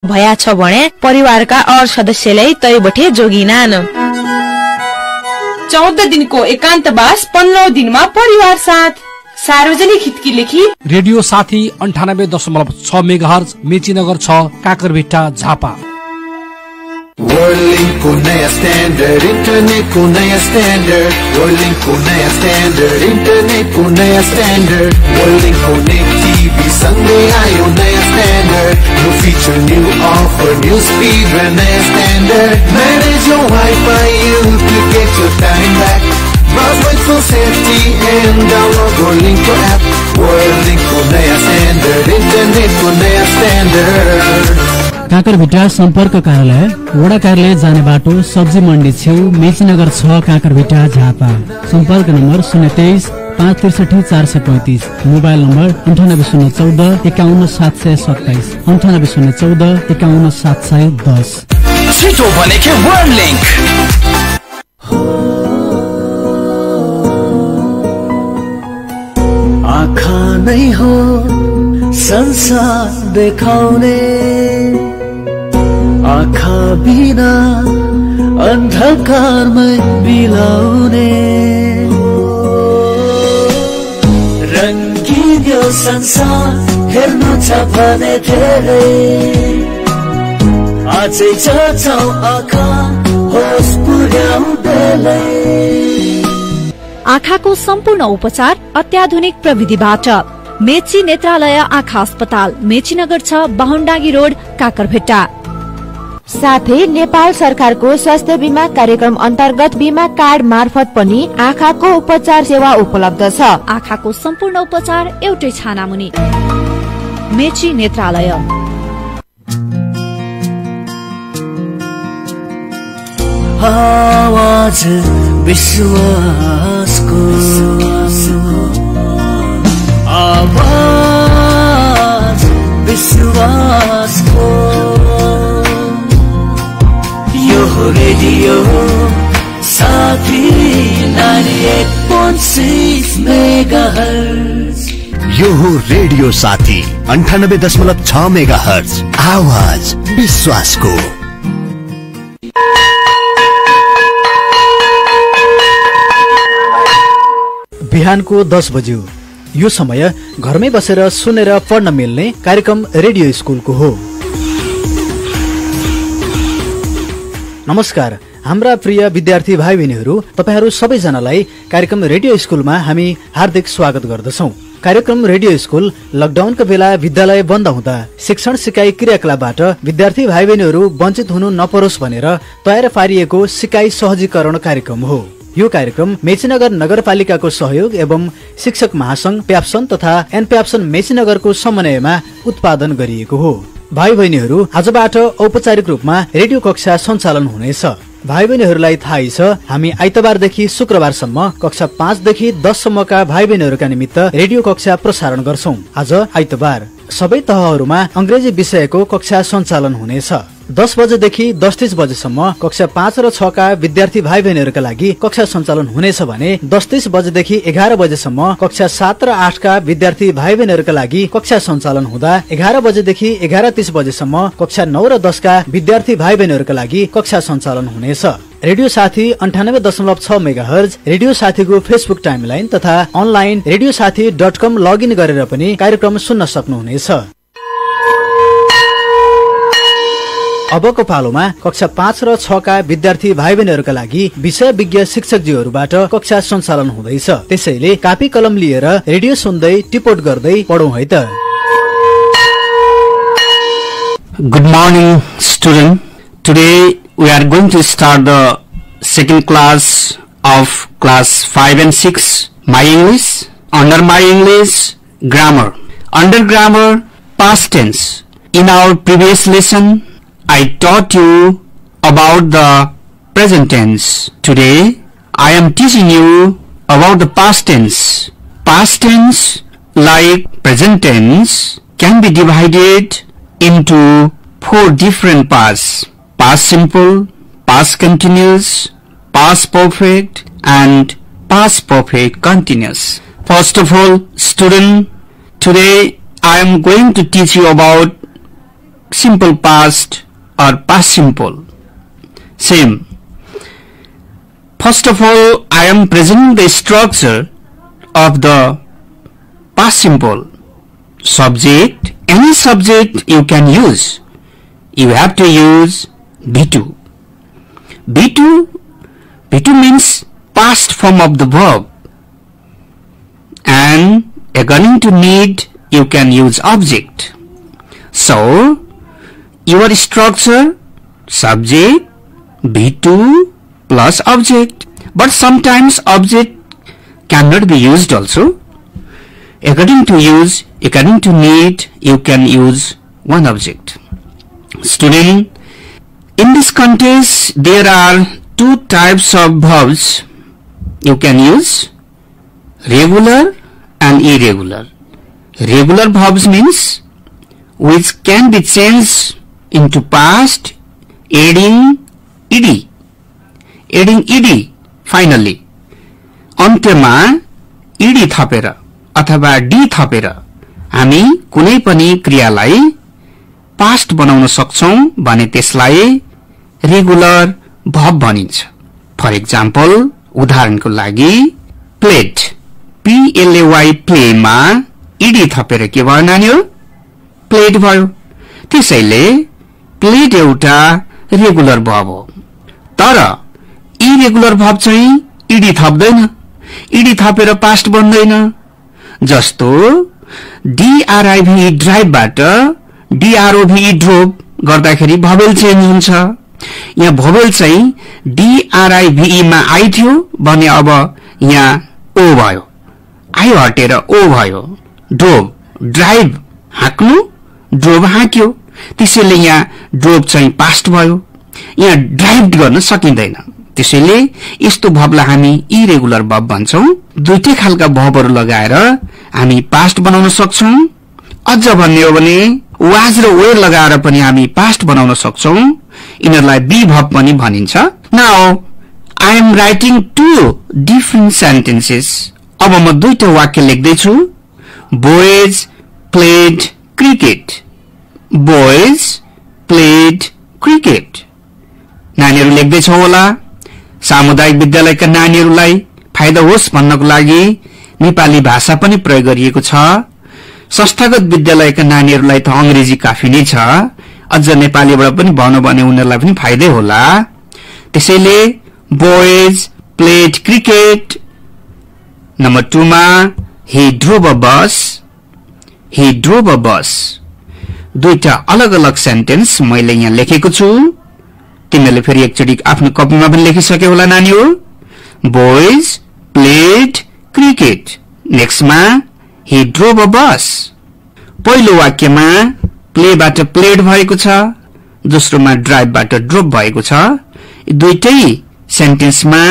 भया छ भने परिवारका अरू सदस्यलाई तैबठे जोगिनान्। 14 दिनको एकान्तवास 15 दिनमा परिवार साथ। सार्वजनिक हितकी लिखित रेडियो साथी 98.6 मेगाहर्ज मेचीनगर 6 काकरभिट्टा झापा। वर्ल्ड को नया स्टैंडर्ड इंटरनेट को नया स्टैंडर्ड वर्ल्ड को नया स्टैंडर्ड इंटरनेट को नया स्टैंडर्ड वर्ल्ड को नेट टीवी संगे आयो नया standard new feature new offer new speed र नया standard manage your WiFi you to get your time back browse with full safety and download world को ऐप वर्ल्ड को नया स्टैंडर्ड इंटरनेट को नया स्टैंडर्ड। काकरभिट्टा सम्पर्क कार्यालय वडा कार्यालय जाने बाटो सब्जी मण्डी छेउ मेचीनगर 6 काकरभिट्टा झापा। सम्पर्क नम्बर 023 563 435 मोबाइल नम्बर 9814 51 727 9814 51 710। छिटो भनेको वर्ल्ड लिंक। आँखा नै हो संसार देखाउने आँखा बिना अन्धकारमै बिलाउने रंगीन यो संसार हेर्नु छ भने धेरै आजै जान्छौ आँखा होस पुर्याउँदैलै। आँखाको सम्पूर्ण उपचार अत्याधुनिक प्रविधिबाट मेची नेत्रालय आँखा अस्पताल मेचीनगर 6 बाहुनडाँगी रोड काकरभिट्टा। साथै नेपाल सरकारको स्वास्थ्य बीमा कार्यक्रम अन्तर्गत बीमा कार्ड मार्फत पनि आँखाको उपचार सेवा उपलब्ध छ। आँखाको सम्पूर्ण उपचार एउटै छानामुनि मेची नेत्रालय। आवाज विश्वासको आवाज विश्वासको यो रेडियो साथी 98.6 मेगाहर्ज। यो हो रेडियो साथी 98.6 मेगाहर्ज आवाज विश्वासको। बिहानको 10 बज्यो। यो समय घरमै बसेर सुनेर पढ्न मिल्ने कार्यक्रम रेडियो स्कुलको हो। नमस्कार हाम्रा प्रिय विद्यार्थी भाइ बहिनीहरू, तपाईहरू सबैजनालाई कार्यक्रम रेडियो स्कुलमा हामी हार्दिक स्वागत गर्दछौं। कार्यक्रम रेडियो स्कुल लकडाउनका बेला विद्यालय बन्द हुँदा शिक्षण सिकाइ क्रियाकलापबाट विद्यार्थी भाइ बहिनीहरू वञ्चित हुनु नपरोस् भनेर तयार पारिएको सिकाइ सहजीकरण कार्यक्रम हो। यो कार्यक्रम मेचीनगर नगरपालिकाको सहयोग एवं शिक्षक महासंघ प्याप्सन तथा एनप्याप्सन मेचीनगरको समन्वयमा उत्पादन गरिएको हो। भाइ बहिनीहरू, आजबाट औपचारिक रूपमा रेडियो कक्षा सञ्चालन हुनेछ। भाइ बहिनीहरूलाई थाहै छ हामी आइतबारदेखि शुक्रबारसम्म कक्षा 5 देखि 10 सम्मका भाइ बहिनीहरूका निमित्त रेडियो कक्षा प्रसारण गर्छौं। आज आइतबार सबै तहहरूमा अंग्रेजी विषयको कक्षा सञ्चालन हुनेछ। 10 बजेदेखि 10:30 बजेसम्म कक्षा 5 र 6 का विद्यार्थी भाइ बहिनीहरूका लागि कक्षा सञ्चालन हुनेछ भने 10:30 बजेदेखि 11 बजेसम्म कक्षा 7 र 8 का विद्यार्थी भाइ बहिनीहरूका लागि कक्षा सञ्चालन हुँदा 11 बजेदेखि 11:30 बजेसम्म कक्षा 9 र 10 का विद्यार्थी भाइ बहिनीहरूका लागि कक्षा सञ्चालन हुनेछ। रेडियो साथी 98.6 मेगाहर्ज रेडियो साथीको फेसबुक टाइमलाइन तथा अनलाइन radiosathi.com लगइन गरेर पनि कार्यक्रम सुन्न सक्नुहुनेछ। अबको पालोमा कक्षा 5 र 6 का विद्यार्थी भाइ बहिनीहरूका लागि विषय विज्ञ शिक्षकज्यूहरूबाट कक्षा सञ्चालन हुँदैछ। त्यसैले कापी कलम लिएर रेडियो सुन्दै टिपोट गर्दै पढौं है त। Good morning, student. Today we are going to start the second class of class 5 and 6, My English. Under My English, grammar. Under grammar, past tense. In our previous lesson, I taught you about the present tense. Today, I am teaching you about the past tense. Past tense, like present tense, can be divided into 4 different parts: past simple, past continuous, past perfect, and past perfect continuous. First of all, student, today I am going to teach you about simple past or past simple? Same. First of all, I am presenting the structure of the past simple. Subject, any subject you can use. You have to use B2. B2 means past form of the verb. And according to need, you can use object. So, your structure, subject, B2 plus object. But sometimes object cannot be used also. According to need, you can use one object. Student, in this context, there are two types of verbs you can use, regular and irregular. Regular verbs means which can be changed into past adding ed finally. अन्त्यमा ed थपेर अथवा D थपेर हामी कुनै पनि क्रियालाई past बनाउन सक्छौं भने त्यसलाई regular verb भनिन्छ. फर एक्जाम्पल, उदाहरणको लागि प्लेट, PLAY प्लेमा ईडी थपेर के भयो नानी? प्लेट भयो. त्यसैले प्लेट एउटा रेगुलर भर्ब हो. तर इरेगुलर भर्ब चाहिँ ईडी थप्दैन, ईडी थपेर पास्ट बन्दैन. जस्तो DRIVE ड्राइभबाट DROVE ड्रोभ गर्दाखेरि भोवेल चेन्ज हुन्छ. यहाँ भोवेल चाहिँ DRIVE मा आई थियो भने अब यहाँ ओ भयो, आई हटेर ओ भयो. ड्रोभ, ड्राइभ हाँक्नु, ड्रोभ हाँक्यो. त्यसैले यहाँ ड्रोभ चाहिँ पास्ट भयो. यहाँ ड्राइभ गर्न सकिँदैन. त्यसैले यस्तो भर्बलाई हामी इरेगुलर भर्ब भन्छौं. दुईटै खालका भर्बहरू लगाएर हामी पास्ट बनाउन सक्छौं. अझ भन्ने हो भने वाज र वेयर लगाएर पनि हामी पास्ट बनाउन सक्छौं. यिनीहरूलाई बी भर्ब पनि भनिन्छ. Now I am writing two different sentences. अब म दुईटा वाक्य लेख्दै छु. Boys played cricket. Boys played cricket. नानीहरू लेख्दै छौ होला. सामुदायिक विद्यालयका नानीहरूलाई फाइदा होस् भन्नको लागि नेपाली भाषा पनि प्रयोग गरिएको छ. संस्थागत विद्यालयका नानीहरूलाई त अंग्रेजी काफी नै छ. अझ नेपालीबाट पनि भन्नु भने उनीहरूलाई पनि फाइदै होला. त्यसैले बोयज प्लेड क्रिकेट. नम्बर 2 मा he drove a bus. he drove a bus. दुईटा अलग अलग सेन्टेन्स मैले यहाँ लेखेको छु. तिमीले फेरि एकचोटी आफ्नो कपीमा पनि लेखिसक्यो होला नानी हो. Boys played cricket. नेक्स्टमा he drove a bus. पहिलो वाक्यमा प्लेबाट प्लेड भएको छ, दोस्रोमा ड्राइभबाट ड्रोप भएको छ. दुईटै सेन्टेन्समा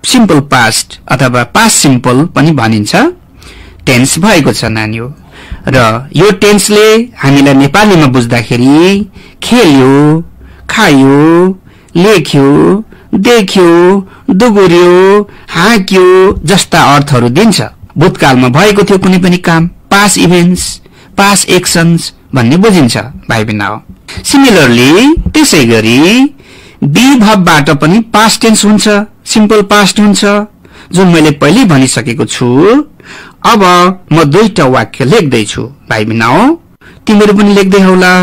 सिम्पल पास्ट अथवा पास्ट सिम्पल पनि भनिन्छ. टेन्स भएको छ नानी हो. र यो टेन्सले हामीलाई नेपालीमा बुझ्दाखेरि खेल्यो, खायो, लेख्यो, देख्यो, दुगुर्यो, हाँक्यो जस्ता अर्थहरू दिन्छ. भूतकालमा भएको थियो कुनै पनि काम, पास्ट इभेन्ट्स, पास्ट एक्सन्स भन्ने बुझिन्छ भाइ बहिनी हो. सिमिलरली त्यसै गरी बी भर्बबाट पनि पास्ट टेन्स हुन्छ, सिम्पल पास्ट हुन्छ, जुन मैले पहिले भनिसकेको छु. अब म दुईटा वाक्य लेख्दै छु भाइ बहिनी हो. तिमीहरू पनि लेख्दै होला.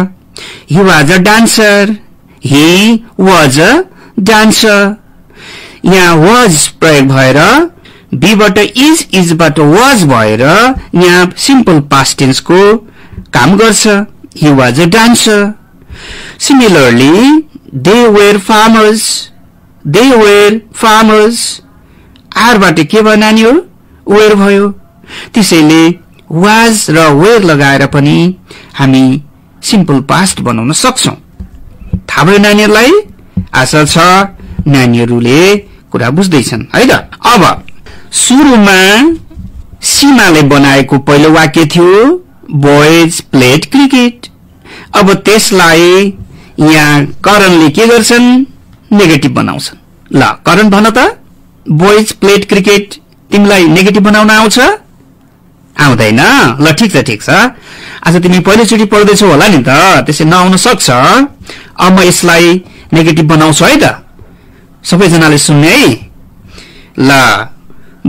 He was a dancer. He was a dancer. यहाँ वाज प्रयोग भएर बीबाट इजबाट वाज भएर यहाँ सिम्पल पास्ट टेन्सको काम गर्छ. He was a dancer. Similarly they were farmers. they were farmers. आरबाट के भयो नानी हो? वेयर भयो. त्यसैले वाज र वेयर लगाएर पनि हामी सिम्पल पास्ट बनाउन सक्छौं. थाहा भयो नानीहरूलाई? आशा छ नानीहरूले कुरा बुझ्दैछन् है त. अब सुरुमा सीमाले बनाएको पहिलो वाक्य थियो बोयज प्लेड क्रिकेट. अब त्यसलाई यहाँ करणले के गर्छन्? नेगेटिभ बनाउँछन्. ल करण भन त, बोयज प्लेड क्रिकेट तिमीलाई नेगेटिभ बनाउन आउँछ? आउँदैन ल ठीक छ आज तिमी पहिलोचोटी पढ्दैछौ होला नि त त्यसै नआउन सक्छ अब म यसलाई नेगेटिभ बनाउँछु है त सबैजनाले सुन्ने है ल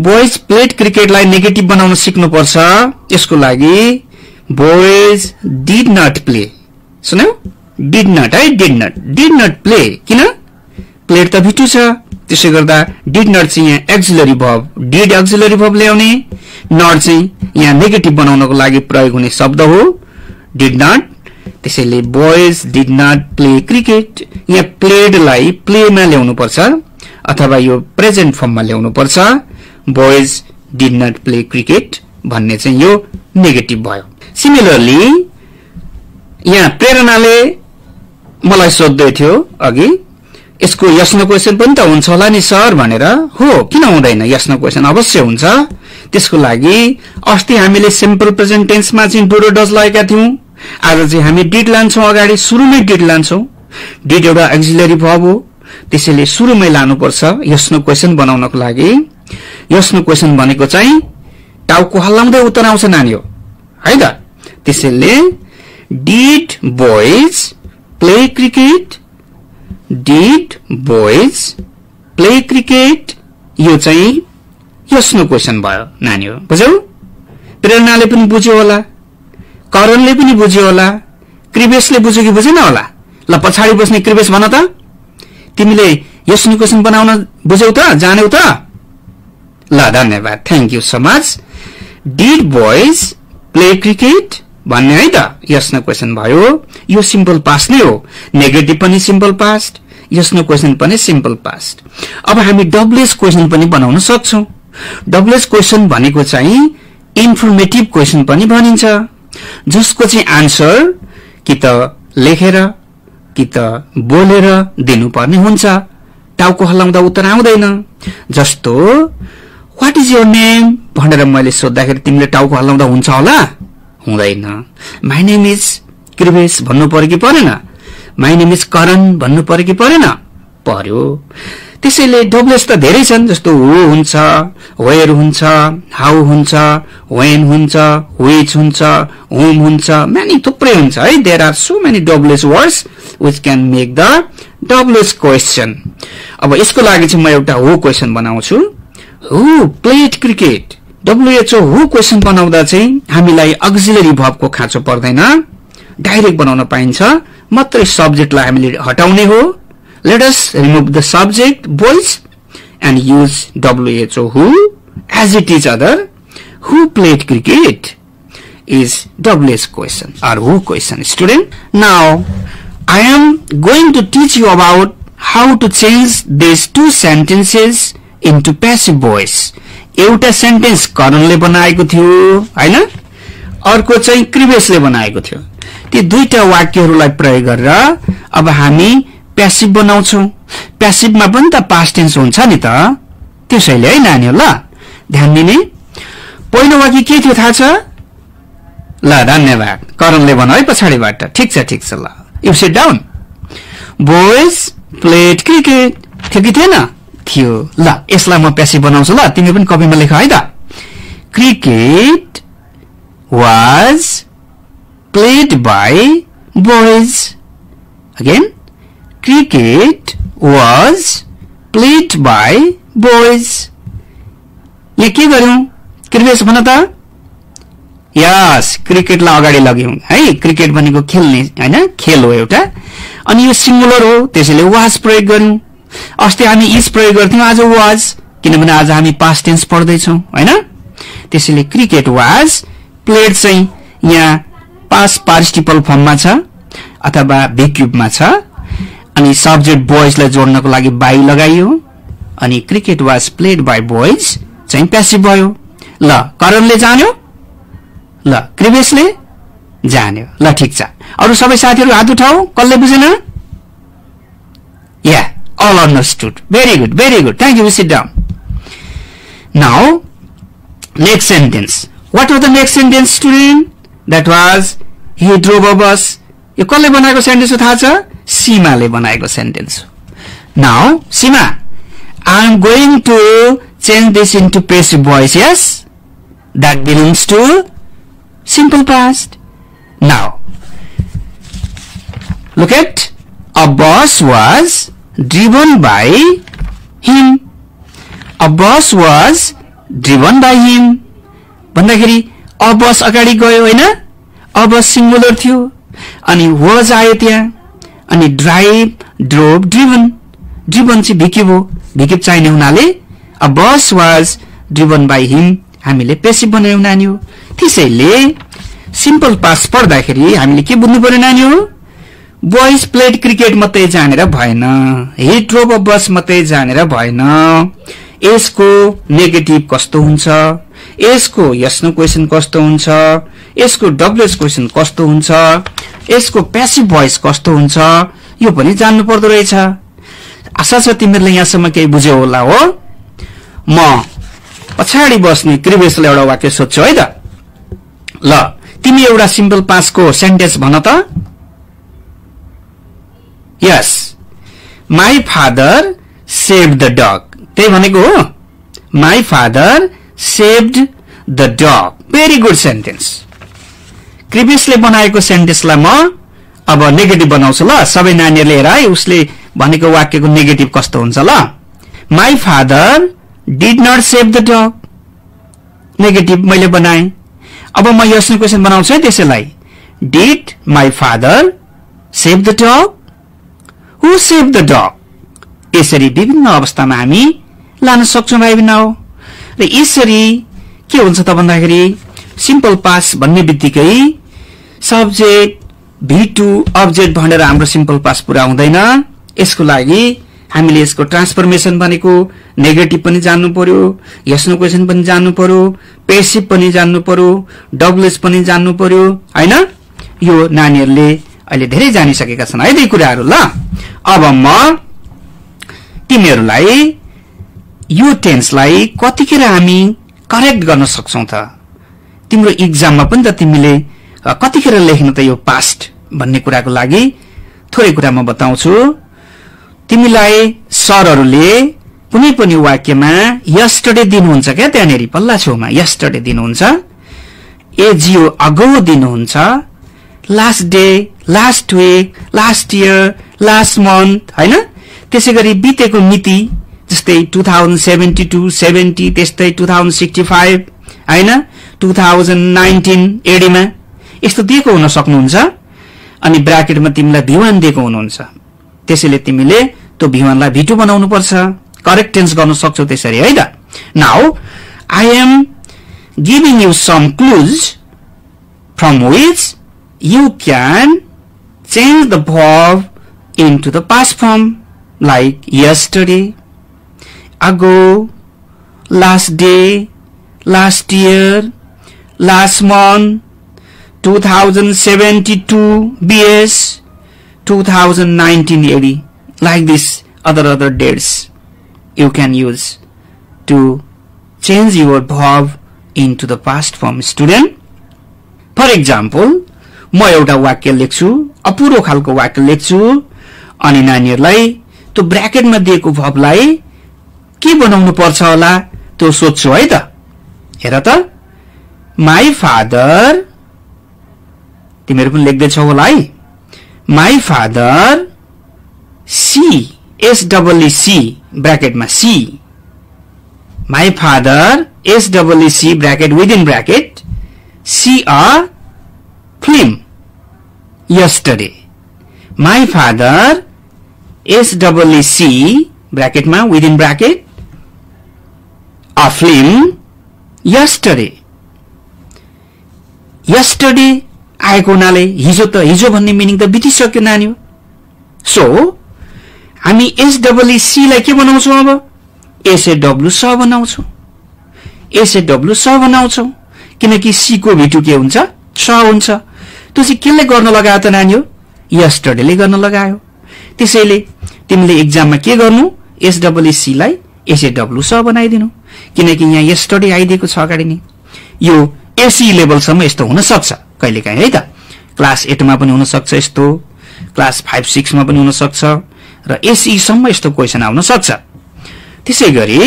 बोइज प्लेड क्रिकेटलाई नेगेटिभ बनाउन सिक्नुपर्छ यसको लागि बोइज डिड नट प्ले सुन्यौ डिड नट है डिड नट प्ले किन प्लेड त भिटु छ त्यसै गर्दा डिड नट चाहिँ यहाँ auxiliary verb did auxiliary verb ल्याउने नट चाहिँ यहाँ नेगेटिभ बनाउनको लागि प्रयोग हुने शब्द हो डिड नट त्यसैले boys did not play cricket यहाँ प्लेडलाई प्लेमा ल्याउनु पर्छ अथवा यो प्रेजेन्ट फर्ममा ल्याउनु पर्छ boys did not play cricket भन्ने चाहिँ यो नेगेटिभ भयो सिमिलरली यहाँ प्रेरणाले मलाई सोध्दै थियो अघि यसको यस नो क्वेशन पनि त हुन्छ होला नि सर भनेर हो किन हुँदैन यस नो क्वेशन अवश्य हुन्छ त्यसको लागि अस्ति हामीले सिम्पल प्रेजेन्ट टेन्समा चाहिँ डु र डज लगाएका थियौं आज चाहिँ हामी डिड लान्छौं अगाडि सुरुमै डिड लान्छौं डिड एउटा एक्सिलरी भर्ब हो त्यसैले सुरुमै लानुपर्छ यस नो क्वेशन बनाउनको लागि यस नो क्वेशन भनेको चाहिँ टाउको हल्लाउँदै उत्तर आउँछ नानी हो है त त्यसैले did boys play cricket did boys play cricket यो चाहिँ यस नो क्वेशन भयो नानी हो बुझ्यौ प्रेरणाले पनि बुझ्यो होला करणले पनि बुझ्यो होला कृवेशले बुझ्यो कि बुझेन होला ल पछाडी बस्ने कृवेश भन त तिमीले यस नो क्वेशन बनाउन बुझ्यौ त जान्यौ त ल धन्यवाद thank you so much did boys play cricket भन्ने है त यस नो क्वेशन भयो यो सिम्पल पास्ट नै हो नेगेटिभ पनि simple past yes no question पनि सिम्पल पास्ट अब हामी डब्ल्युएस क्वेशन पनि बनाउन सक्छौं डब्ल्युएस क्वेशन भनेको चाहिँ इन्फर्मेटिभ क्वेशन पनि भनिन्छ जसको चाहिँ आन्सर कि त लेखेर कि त बोलेर दिनुपर्ने हुन्छ टाउको हल्लाउँदा उत्तर आउँदैन जस्तो व्हाट इज योर नेम भनेर मैले सोध्दाखेरि तिमीले टाउको हल्लाउँदा हुन्छ होला हुँदैन माई नेम इज कृवेश भन्नु पर्यो कि परेन माई नेम इज करण भन्नु पर्यो कि परेन पर्यो त्यसैले डब्ल्युएस त धेरै छन् जस्तो हु हुन्छ वेयर हुन्छ हाउ हुन्छ व्हेन हुन्छ व्हिच हुन्छ हुम हुन्छ मेनी थुप्रै हुन्छ है there are so many WH words which can make the WH question अब यसको लागि चाहिँ म एउटा हु क्वेशन बनाउँछु who played cricket W H O who question बनाउँदा चाहिँ हामीलाई अक्सिलरी भर्बको खाँचो पर्दैन डाइरेक्ट बनाउन पाइन्छ मात्रै सब्जेक्टलाई हामीले हटाउने हो let us remove the subject boys and use WHO who as it is other who played cricket is WS question or who question student now I am going to teach you about how to change these two sentences into passive voice एउटा sentence करणले बनाएको थियो हैन अर्को चाहिँ कृवेशले बनाएको थियो ती दुईटा वाक्यहरूलाई प्रयोग गरेर अब हामी प्यासिभ बनाउँछौं प्यासिभमा पनि त पास्ट टेन्स हुन्छ नि त त्यसैले है नानीहरु ल ध्यान दिने पहिलो वाक्य के थियो थाहा छ ल धन्यवाद करणले भन है पछाडीबाट ठीक छ ल यु sit down boys played cricket थियो कि थिएन थियो ल यसलाई म प्यासिभ बनाउँछु ल तिमी पनि कपीमा लेख है त cricket was played by boys again cricket was played by boys यहाँ के गर्यौं कृवेश भन त यस क्रिकेटलाई अगाडि लग्यौं है क्रिकेट भनेको खेल्ने हैन खेल हो एउटा अनि यो सिंगुलर हो त्यसैले वाज प्रयोग गर्यौं अस्ति हामी इज प्रयोग गर्थ्यौं आज वाज किनभने आज हामी पास्ट टेन्स पढ्दै छौं हैन त्यसैले क्रिकेट वाज प्लेड चाहिँ यहाँ पास्ट पार्टिसिपल फर्ममा छ अथवा भेक्युबमा छ अनि सब्जेक्ट बोइजलाई जोड्नको लागि बाइ लगाइयो अनि cricket was played by boys चाहिँ प्यासिभ भयो ल करणले जान्यो ल कृवेशले जान्यो ल ठीक छ अरु सबै साथीहरु हात उठाऊ कसले बुझेन या all understood very good thank you sit down now next sentence what was the next sentence student that was he drove a bus यो कसले बनाएको सेन्टेन्स हो थाहा छ सीमाले बनाएको sentence now Sima I am going to change this into passive voice yes that belongs to simple past. Now, look at a bus was driven by him. A bus was driven by him. भन्दाखेरि a bus अगाडि गयो हैन, a bus singular थियो, अनि was आयो त्यहाँ, अनि drive, drove, driven. Driven चाहिँ भिकिब हो, भिकिब चाहिने हुनाले a bus was driven by him हामीले पेसिभ बनायौं नानी हो. त्यसैले सिम्पल पास्ट पढ्दाखेरि हामीले के बुझ्नु पर्यो नानी हो? बोइज प्लेड क्रिकेट मात्रै जानेर भएन, ही ड्रोभ अ बस मात्रै जानेर भएन. यसको नेगेटिभ कस्तो हुन्छ, यसको यस नो क्वेशन कस्तो हुन्छ, यसको डब्ल्युएच क्वेशन कस्तो हुन्छ, यसको प्यासिभ भोइस कस्तो हुन्छ, यो पनि जान्नु पर्दो रहेछ. आशा छ तिमीहरूले यहाँसम्म केही बुझ्यौ होला हो. म पछाडि बस्ने क्रिवेशले एउटा वाक्य सोध्छु है त. ल तिमी एउटा सिम्पल पास्टको सेन्टेन्स भन त. Yes, my father saved the dog. त्यही भनेको हो, my father saved the dog. Very good sentence. क्रिवेशले बनाएको सेन्टेन्सलाई म अब नेगेटिभ बनाउँछु ल. सबै नानीहरूले हेर है, उसले भनेको वाक्यको नेगेटिभ कस्तो हुन्छ ल. My father did not save the dog. Negative मैले बनाएँ. अब म यस क्वेशन बनाउँछु है त्यसैलाई. Did my father save the dog? Who save the dog? यसरी विभिन्न अवस्थामा हामी लान सक्छौं भाइ बहिनी हो. र यसरी के हुन्छ त भन्दाखेरि सिम्पल पास्ट भन्ने बित्तिकै सब्जेक्ट V2 अब्जेक्ट भनेर हाम्रो सिम्पल पास्ट पुरा हुँदैन. यसको लागि हामीले यसको ट्रान्सफर्मेसन भनेको नेगेटिभ पनि जान्नु पर्यो, यस नो क्वेशन पनि जान्नु पर्यो, पेसिभ पनि जान्नु पर्यो, डब्ल्युएच पनि जान्नु पर्यो हैन. यो नानीहरूले अहिले धेरै जानिसकेका छन् है यी कुराहरू. ल अब म तिमीहरूलाई यो टेन्सलाई कतिखेर हामी करेक्ट गर्न सक्छौं त, तिम्रो एक्जाममा पनि त तिमीले कतिखेर लेख्न त यो पास्ट भन्ने कुराको लागि थोरै कुरा म बताउँछु. तिमीलाई सरहरूले कुनै पनि वाक्यमा यस्टरडे दिनुहुन्छ क्या, त्यहाँनेरि पल्ला छेउमा यस्टरडे दिनुहुन्छ, एजिओ अगो दिनुहुन्छ, last day, last week, last year, last month हैन. त्यसैगरी बितेको मिति जस्तै 2072, 70, त्यस्तै 2065 हैन, 2019 एडीमा यस्तो दिएको हुन सक्नुहुन्छ. अनि ब्राकेटमा तिमीलाई V1 दिएको हुनुहुन्छ. त्यसैले तिमीले त्यो V1 लाई V2 बनाउनु पर्छ. करेक्ट टेन्स गर्न सक्छौ त्यसरी है त. Now I am giving you some clues from which you can change the verb into the past form like yesterday, ago, last day, last year, last month, 2072 BS, 2019 AD, like this other dates you can use to change your verb into the past form. Student, for example, म एउटा वाक्य लेख्छु, अपुरो खालको वाक्य लेख्छु, अनि नानीहरूलाई त्यो ब्र्याकेटमा दिएको भर्बलाई के बनाउनु पर्छ होला त्यो सोध्छु है त. हेर त, माई फादर, तिमीहरू पनि लेख्दै छौ होला है. माई फादर सी, SEEC ब्र्याकेटमा see, my father SEEC bracket within bracket see a film yesterday. My father SEEC ब्र्याकेटमा within bracket a film yesterday. Yesterday आएको हुनाले हिजो भन्ने मिनिङ त बितिसक्यो नानी हो. सो हामी SEEC लाई के बनाउँछौं अब? SAW बनाउँछौं किनकि सी को V2 के हुन्छ? स हुन्छ. त्यो चाहिँ केले गर्न लगायो त नानी हो? यस्टरडेले गर्न लगायो. त्यसैले तिमीले एक्जाममा के गर्नु? SEEC लाई SAW बनाइदिनु, किनकि यहाँ यस्टरडे आइदिएको छ अगाडि नै. यो SE लेभलसम्म यस्तो हुन सक्छ कहिलेकाहीँ है त. क्लास 8 मा पनि हुन सक्छ यस्तो, क्लास 5, 6 मा पनि हुन सक्छ, र SE सम्म यस्तो क्वेशन आउन सक्छ. त्यसैगरी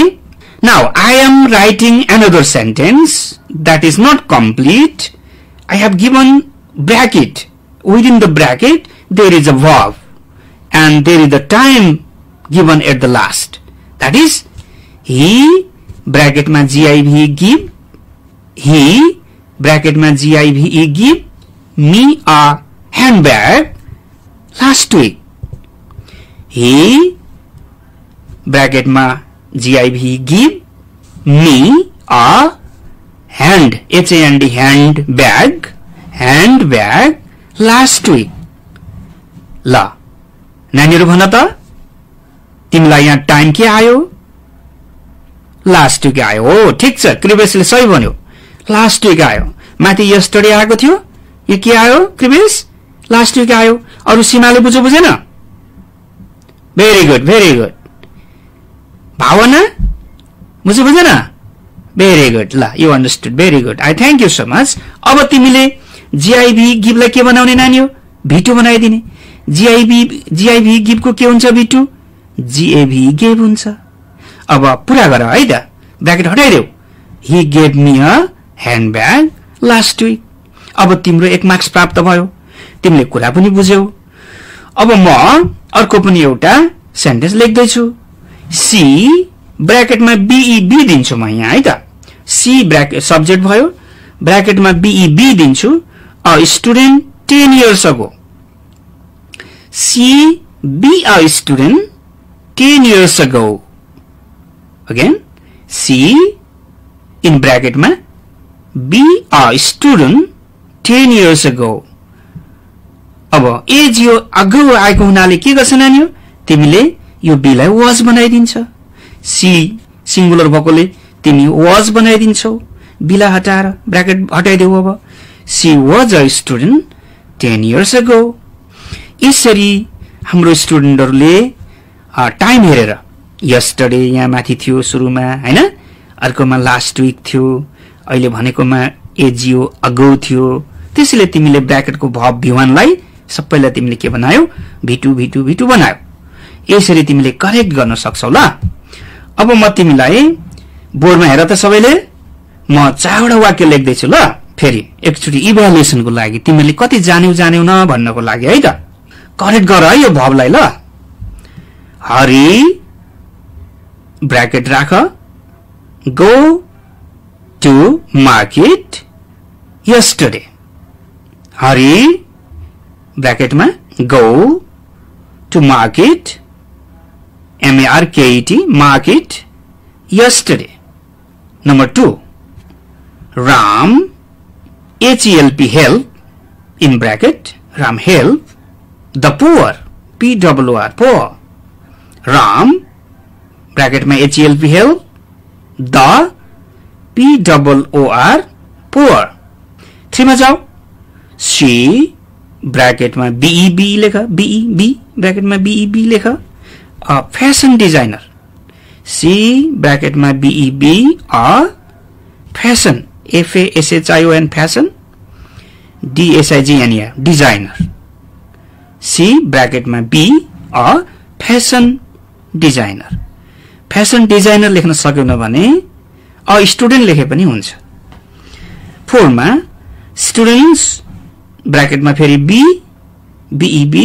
Now, I am writing another sentence that is not complete. I have given bracket. Within the bracket, there is a verb. And there is the time given at the last. That is, he, bracket ma GIV give. He, bracket ma GIVE give me a handbag last week. He, bracket ma GIV give me a hand, H-A-N-D, handbag last week. ल नानीहरु भन त तिमीलाई यहाँ time के आयो? Last week आयो। हो ठीक छ, कृपेशले सही भन्यो, लास्ट विक आयो। माथि यस्टरडे आएको थियो, यो के आयो कृपेश? लास्ट विक आयो। अरु सीमाले बुझ्यो बुझेन? Very good very good. Bhawna बुझ्यो बुझेन? Very good. ल you understood, very good, I thank you so much. अब तिमीले जीआईभी गिभलाई के बनाउने नानी हो? V2 बनाइदिने। जीआईभी गिभको के हुन्छ V2? जीएभी गेभ हुन्छ। अब पुरा गर है त, ब्र्याकेट हटाइदेऊ। ही गेभ मी अ ह्यान्डब्याग लास्ट विक। अब तिम्रो 1 मार्क्स प्राप्त भयो, तिमीले कुरा पनि बुझ्यौ। अब म अर्को पनि एउटा सेन्टेन्स लेख्दैछु। सी ब्र्याकेटमा बीईबी दिन्छु म यहाँ है त। सी ब्र्याकेट सब्जेक्ट भयो, ब्र्याकेटमा बीईबी दिन्छु। A student 10 years ago. C be a student 10 years ago. Again, C in bracket ma be a student 10 years ago. अब एज यो अगो आएको हुनाले के गर्छ नानी हो? तिमीले यो बी लाई वाज बनाइदिन्छ। सी सिंगुलर भएकोले तिमी वाज बनाइदिन्छौ। बी लाई हटाएर ब्र्याकेट हटाइदेऊ। अब she was a student 10 years ago. यसरी हाम्रो स्टुडेन्टहरुले टाइम हेरेर, यस्टरडे यहाँ माथि थियो सुरुमा हैन, अर्कोमा लास्ट विक थियो, अहिले भनेकोमा एजियो अगो थियो। त्यसैले तिमीले ब्र्याकेटको भर्ब V1 लाई सबैलाई तिमीले के बनायौ? V2 बनायौ। यसरी तिमीले करेक्ट गर्न सक्छौ। ल अब म तिमीलाई बोर्डमा हेर त सबैले, म 4वटा वाक्य लेख्दै छु। ल फेरि एकचोटी इभ्यालुएसनको लागि तिमीले कति जान्यौ न भन्नको लागि है त। करेक्ट गर है यो भर्बलाई। ल हरि ब्र्याकेट राख, go to market yesterday. Hari ब्र्याकेटमा go to market MARKET market yesterday. Number 2 Ram HELP help in bracket Ram help the poor PWR poor. Ram bracket में HELP help the PWOR poor. 3 में जाओ। She bracket में BEB लेखा, BEB bracket में BEB लेखा, a fashion designer. She bracket में BEB a fashion FASHION fashion DSIGNER designer. C bracket में B a fashion designer. fashion designer लेख्न सक्यौन भने a student लेखे पनि हुन्छ। 4 मा students bracket में फेरि B BEB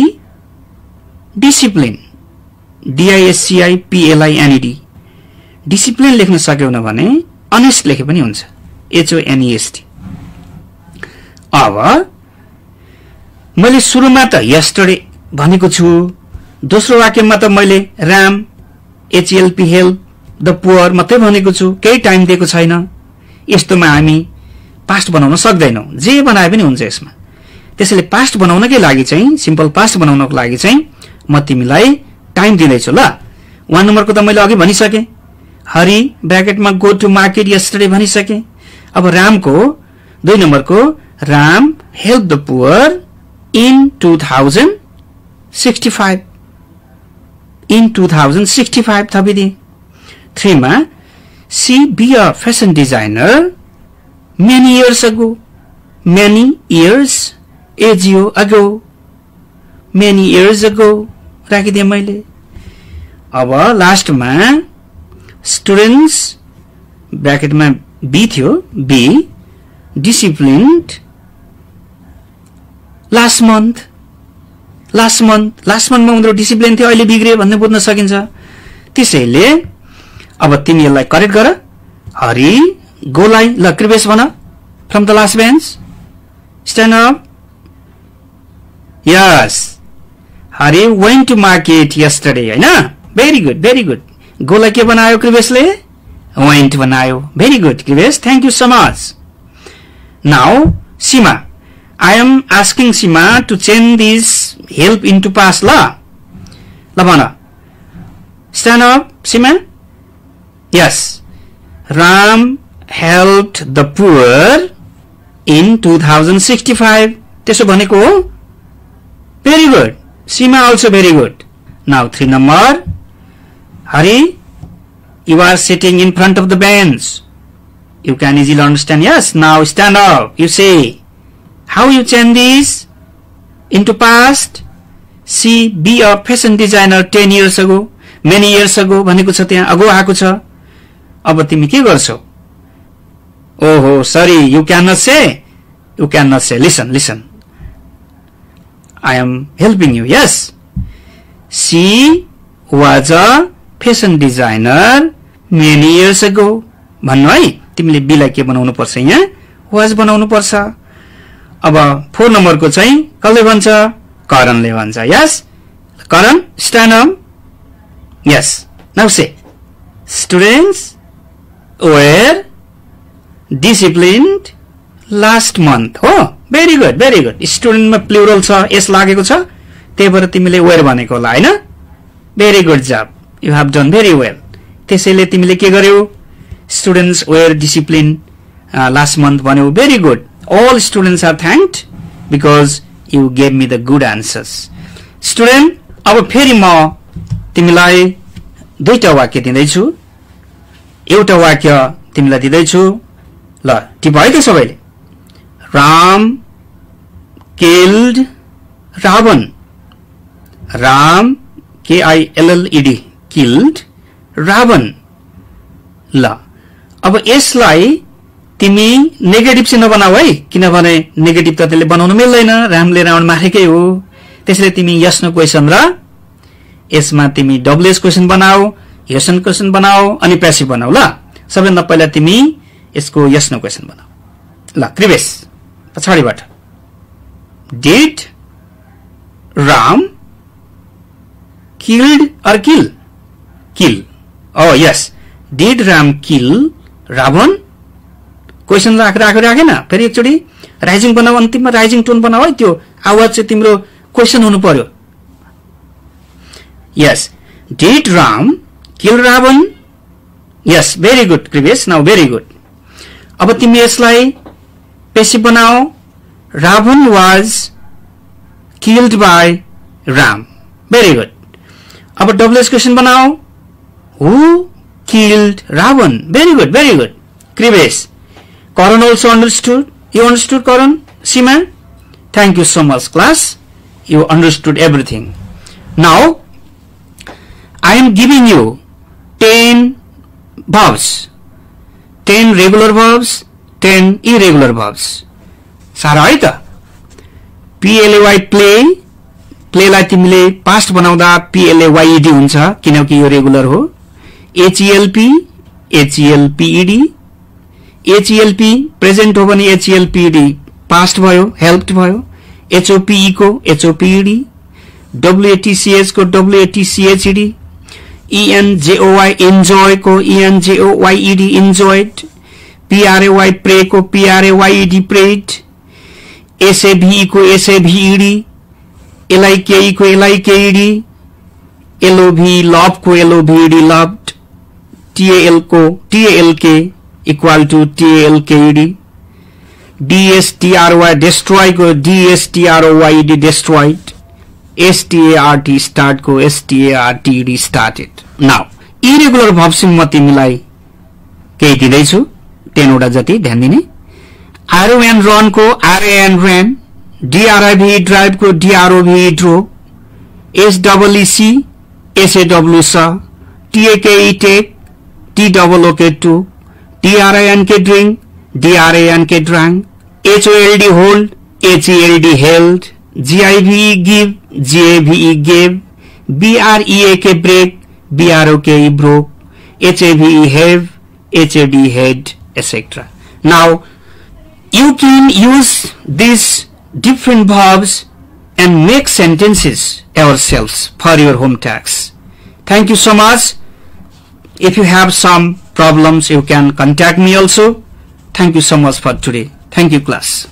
discipline DISCIPLINED discipline लेख्न सक्यौन भने honest लेखे पनि हुन्छ, HONEST। अब मैले सुरुमा त यस्टरडे भनेको छु, दोस्रो वाक्यमा त मैले Ram HELP help the poor मात्रै भनेको छु, केही टाइम दिएको छैन। यस्तोमा हामी पास्ट बनाउन सक्दैनौं, जे बनाए पनि हुन्छ यसमा। त्यसैले पास्ट बनाउनकै लागि चाहिँ, सिम्पल पास्ट बनाउनको लागि चाहिँ म तिमीलाई टाइम दिँदैछु। ल 1 नम्बरको त मैले अघि भनिसके, हरि ब्र्याकेटमा गो टु मार्केट यस्टरडे भनिसके। अब रामको 2 नम्बरको Ram help the poor in 2065 in 2065 थपिदिए। 3 मा she be a fashion designer many years ago, many years एजियो अगो, मेनी इयर्स अगो राखिदिए मैले। अब लास्टमा स्टुडेन्ट्स ब्रैकेटमा बी थियो बी डिसिप्लिन्ड लास्ट मन्थमा उनीहरू डिसिप्लिन थियो अहिले बिग्रियो भन्ने बुझ्न सकिन्छ त्यसैले अब तिमी यसलाई करेक्ट गर हरि गोलाई ल कृपेश भन from the last bench stand up yes Hari went to market yesterday हैन भेरी गुड गोलाई के बनायो कृपेशले वेन्ट बनायो very good Kripesh thank you so much now Seema I am asking Sima to change this help into past la. Labana. Stand up, Sima. Yes. Ram helped the poor in 2065. Teso bhaneko ho? Very good. Sima also very good. Now 3 number. Hari, you are sitting in front of the bench. You can easily understand. Yes. Now stand up. You say. How you change this into past? See, be a fashion designer 10 years ago, many years ago भनेको छ त्यहाँ अगो आएको छ अब तिमी के गर्छौ ओहो sorry you cannot say listen I am helping you yes she was a fashion designer many years ago भन्नु है तिमीले बी लाई के बनाउनु पर्छ यहाँ was बनाउनु पर्छ अब 4 नम्बर को चाहिँ कसले भन्छ करणले भन्छ yes Karan stand up yes now say students were disciplined last month हो भेरी गुड स्टुडेन्टमा प्लुरल छ एस लागेको छ त्यही भएर तिमीले वेयर भनेको होला हैन भेरी गुड जब you have done very well त्यसैले तिमीले के गर्यौ students were discipline last month भन्यौ very good all students are thanked because you gave me the good answers student अब फेरि म तिमीलाई दुईटा वाक्य दिँदैछु एउटा वाक्य तिमीलाई दिँदैछु ल टिप है त सबैले Ram killed Ravan Ram KILLED killed Ravan ल अब यसलाई तिमी नेगेटिभ चाहिँ नबनाऊ है किनभने नेगेटिभ त त्यसले बनाउन मिल्दैन रामले रावण मारेकै हो त्यसैले तिमी यस नो क्वेशन र यसमा तिमी डब्ल्युएस क्वेशन बनाऊ यस नो क्वेशन बनाऊ अनि प्यासिभ बनाऊ ल सबैभन्दा पहिला तिमी यसको यस नो क्वेशन बनाऊ ल कृपेश पछाडीबाट did Ram killed or kill ओ yes did Ram kill Ravan question राखेन फेरि एकचोटी राइजिङ बनाऊ अन्तिममा राइजिङ टोन बनाऊ है त्यो आवाज चाहिँ तिम्रो क्वेशन हुनु पर्यो yes did Ram kill Ravan yes very good Kripesh now very good अब तिमी यसलाई पेसिभ बनाऊ Ravan was killed by Ram very good अब डब्ल्युएस क्वेशन बनाऊ who killed Ravan very good Kripesh Karan also understood. You understood, Karan? Seema? Thank you so much, class. You understood everything. Now, I am giving you 10 verbs. 10 regular verbs, 10 irregular verbs. सारा है त PLAY play. Play लाई तिमीले past बनाउँदा PLAYED हुन्छ किनकि यो regular हो. HELP HELP present हो भने HELPED पास्ट भयो हेल्प्ड भयो HOPE को HOPED WATCH को WATCHED ENJOY enjoy को ENJOYED enjoyed PRAY pray को PRAYED prayed SAVE को SAVED LIKE को LIKED LOV love को LOVED loved TAL को TALK equal to TALKED DSTRY destroy को DSTROYED destroyed START start को STARTED started now irregular verbs म तिमीलाई केही दिँदैछु 10 वटा जति ध्यान दिने RON run को RAN ran DRIV drive को DROV drove SEEC SAW saw TAKE take TOOK took D-R-I-N-K drink, D-R-A-N-K drank, H-O-L-D hold, H-E-L-D held, G-I-V-E give, G-A-V-E gave, B-R-E-A-K break, B-R-O-K-E broke, H-A-V-E have, H-A-D had, etc. Now, you can use these different verbs and make sentences yourselves for your home tasks. Thank you so much. If you have some problems, you can contact me also. Thank you so much for today. Thank you, class.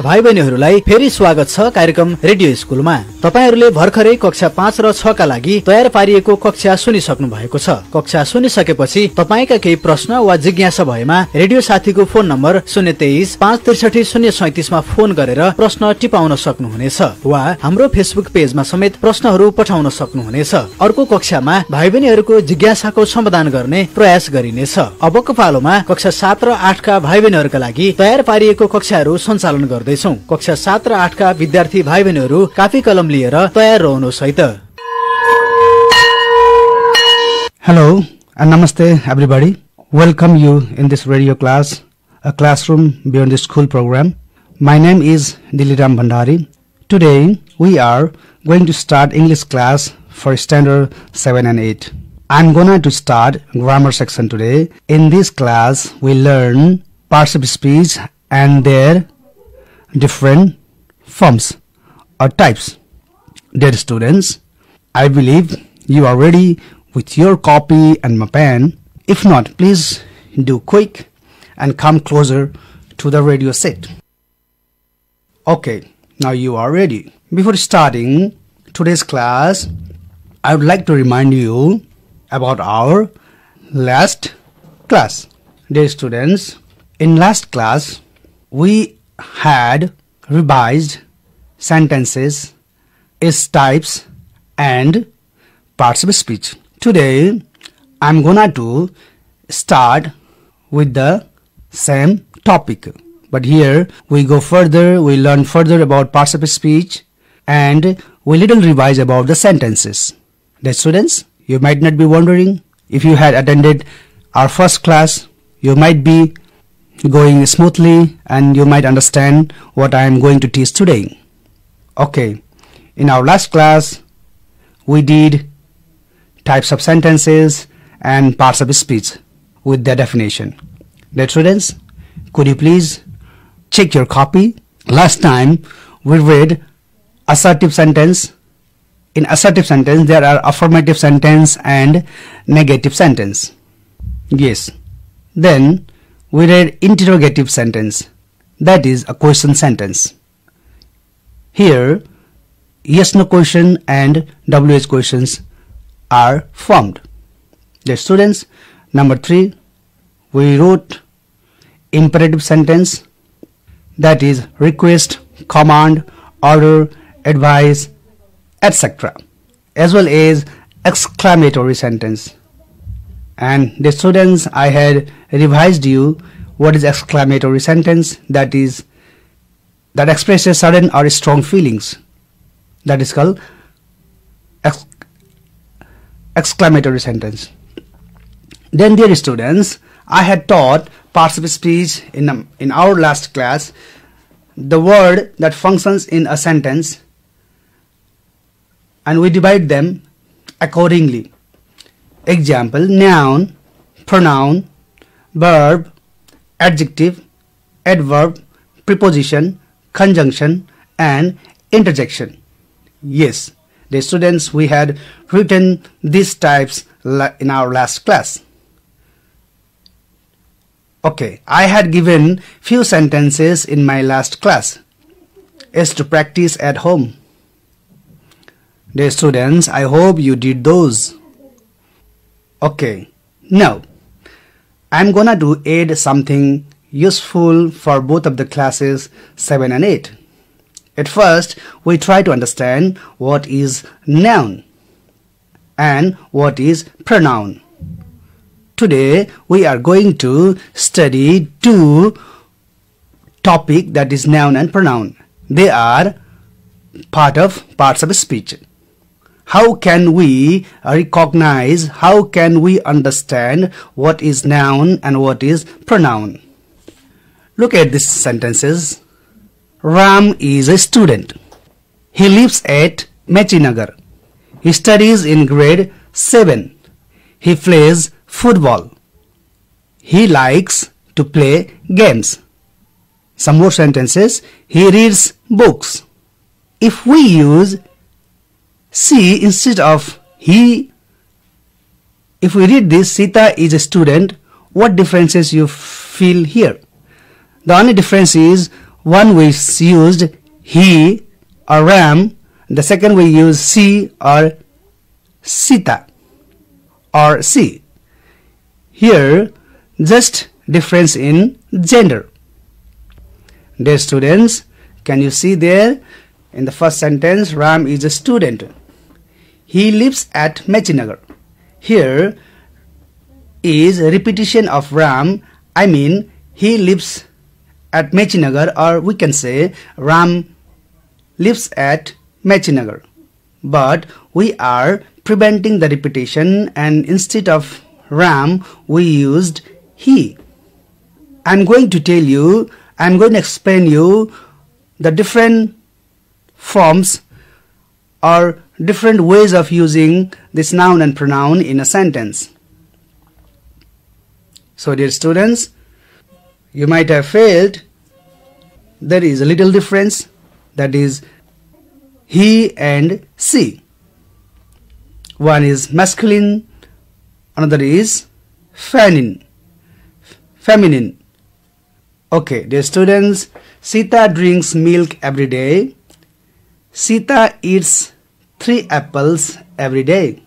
भाइ बहिनीहरूलाई फेरि स्वागत छ कार्यक्रम radio स्कुलमा। तपाईहरूले भर्खरै कक्षा 5 र 6 का लागि तयार पारिएको कक्षा सुनिसक्नु भएको छ। कक्षा सुनिसकेपछि तपाईका केही प्रश्न वा जिज्ञासा भएमा रेडियो साथीको फोन नम्बर 023 563 037 मा फोन गरेर प्रश्न टिपाउन सक्नुहुनेछ वा हाम्रो फेसबुक पेजमा समेत प्रश्नहरू पठाउन सक्नुहुनेछ। अर्को कक्षामा भाइ बहिनीहरूको जिज्ञासाको समाधान गर्ने प्रयास गरिनेछ। अबको पालोमा कक्षा 7 र 8 का भाइ बहिनीहरूका लागि तयार पारिएको कक्षाहरू सञ्चालन गर्दै कक्षा 7 र 8 का विद्यार्थी भाइ बहिनीहरू कापी कलम लिएर तयार रहनुहोस् है त। Hello and namaste everybody. Welcome you in this radio class, a classroom beyond the school program. My name is Diliram Bhandari. Today we are going to start English class for standard 7 and 8. I'm gonna to start grammar section today. In this class we learn parts of speech and their different forms or types. Dear students, I believe you are ready with your copy and my pen. If not, please do quick and come closer to the radio set. Okay, now you are ready. Before starting today's class, I would like to remind you about our last class. Dear students, in last class we had revised sentences, its types and parts of speech. Today I'm gonna to start with the same topic, but here we go further, we learn further about parts of speech and we little revise about the sentences. Dear students, you might not be wondering, if you had attended our first class, you might be going smoothly and you might understand what I am going to teach today. Okay, in our last class we did types of sentences and parts of speech with their definition. Dear students, could you please check your copy? Last time we read assertive sentence. In assertive sentence there are affirmative sentence and negative sentence. Yes. Then we read interrogative sentence, that is a question sentence. Here yes no question and WH questions are formed. The students, number 3 we wrote imperative sentence, that is request, command, order, advice, etc., as well as exclamatory sentence. And the students, I had revised you what is exclamatory sentence, that is that expresses sudden or strong feelings, that is called exclamatory sentence. Then dear students, I had taught parts of speech in our last class, the word that functions in a sentence, and we divide them accordingly. Example: noun, pronoun, verb, adjective, adverb, preposition, conjunction and interjection. Yes, the students, we had written these types in our last class. Okay, I had given few sentences in my last class as to practice at home. Dear students, I hope you did those. Okay, now I'm gonna to add something useful for both of the classes 7 and 8. At first, we try to understand what is noun and what is pronoun. Today we are going to study two topics, that is noun and pronoun. They are parts of speech. how can we recognize, how can we understand what is noun and what is pronoun? Look at these sentences. Ram is a student. He lives at Mechinagar. He studies in grade 7. He plays football. He likes to play games. Some more sentences. He reads books. If we use she instead of he, if we read this, Sita is a student, what differences you feel here? The only difference is one we used he or Ram, the second we use she or Sita or she. Here just difference in gender. Dear students, can you see there in the first sentence, Ram is a student. He lives at Mechinagar. Here is a repetition of Ram. I mean, he lives at Mechinagar, or we can say Ram lives at Mechinagar. But we are preventing the repetition, and instead of Ram, we used he. I'm going to tell you, I'm going to explain you the different forms or different ways of using this noun and pronoun in a sentence. So dear students, you might have felt there is a little difference, that is he and she. One is masculine, another is feminine. Okay, dear students, Sita drinks milk every day. Sita eats 3 apples every day.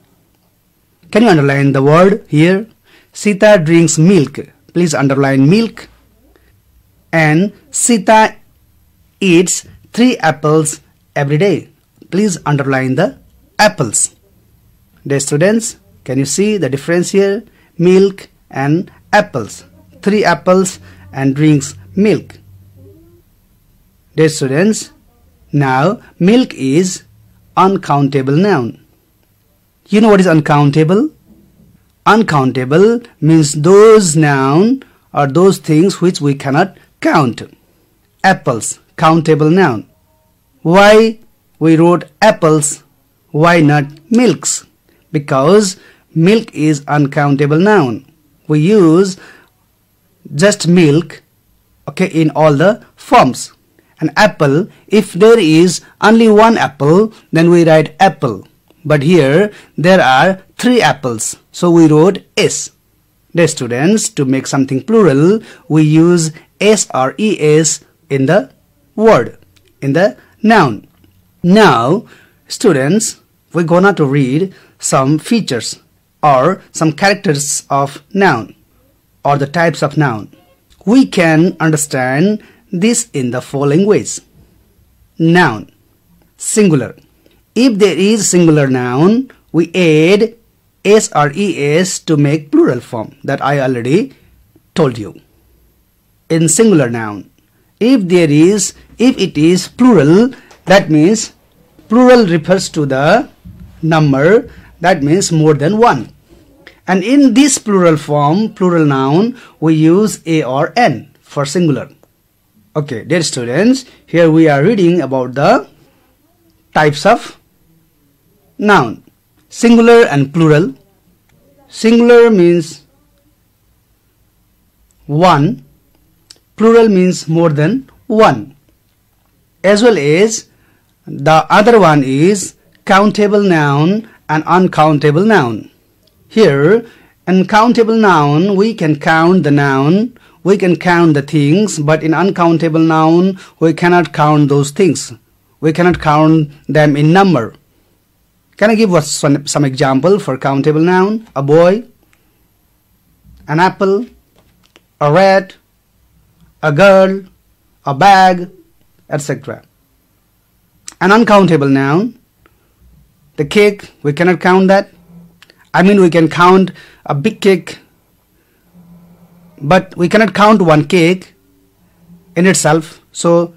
Can you underline the word here? Sita drinks milk. Please underline milk. And Sita eats 3 apples every day. Please underline the apples. Dear students, can you see the difference here? Milk and apples. 3 apples and drinks milk. Dear students, now milk is uncountable noun. You know what is uncountable? Uncountable means those noun or those things which we cannot count. Apples, countable noun. Why we wrote apples? Why not milks? Because milk is uncountable noun. We use just milk, okay, in all the forms. An apple, if there is only one apple, then we write apple. But here there are 3 apples, so we wrote S. Dear students, to make something plural, we use S or ES in the word, in the noun. Now, students, we're gonna to read some features or some characters of noun or the types of noun. We can understand this in the following ways. Noun, singular. If there is singular noun, we add S or ES to make plural form, that I already told you. In singular noun, if it is plural, that means plural refers to the number, that means more than 1. And in this plural form, plural noun, we use A or N for singular. Okay, dear students, here we are reading about the types of noun. Singular and plural. Singular means 1. Plural means more than 1. As well as the other one is countable noun and uncountable noun. Here, uncountable noun, we can count the noun, we can count the things, but in uncountable noun, we cannot count those things. We cannot count them in number. Can I give us some example for countable noun? A boy, an apple, a rat, a girl, a bag, etc. An uncountable noun, the cake, we cannot count that. I mean, we can count a big cake, but we cannot count one cake in itself. So,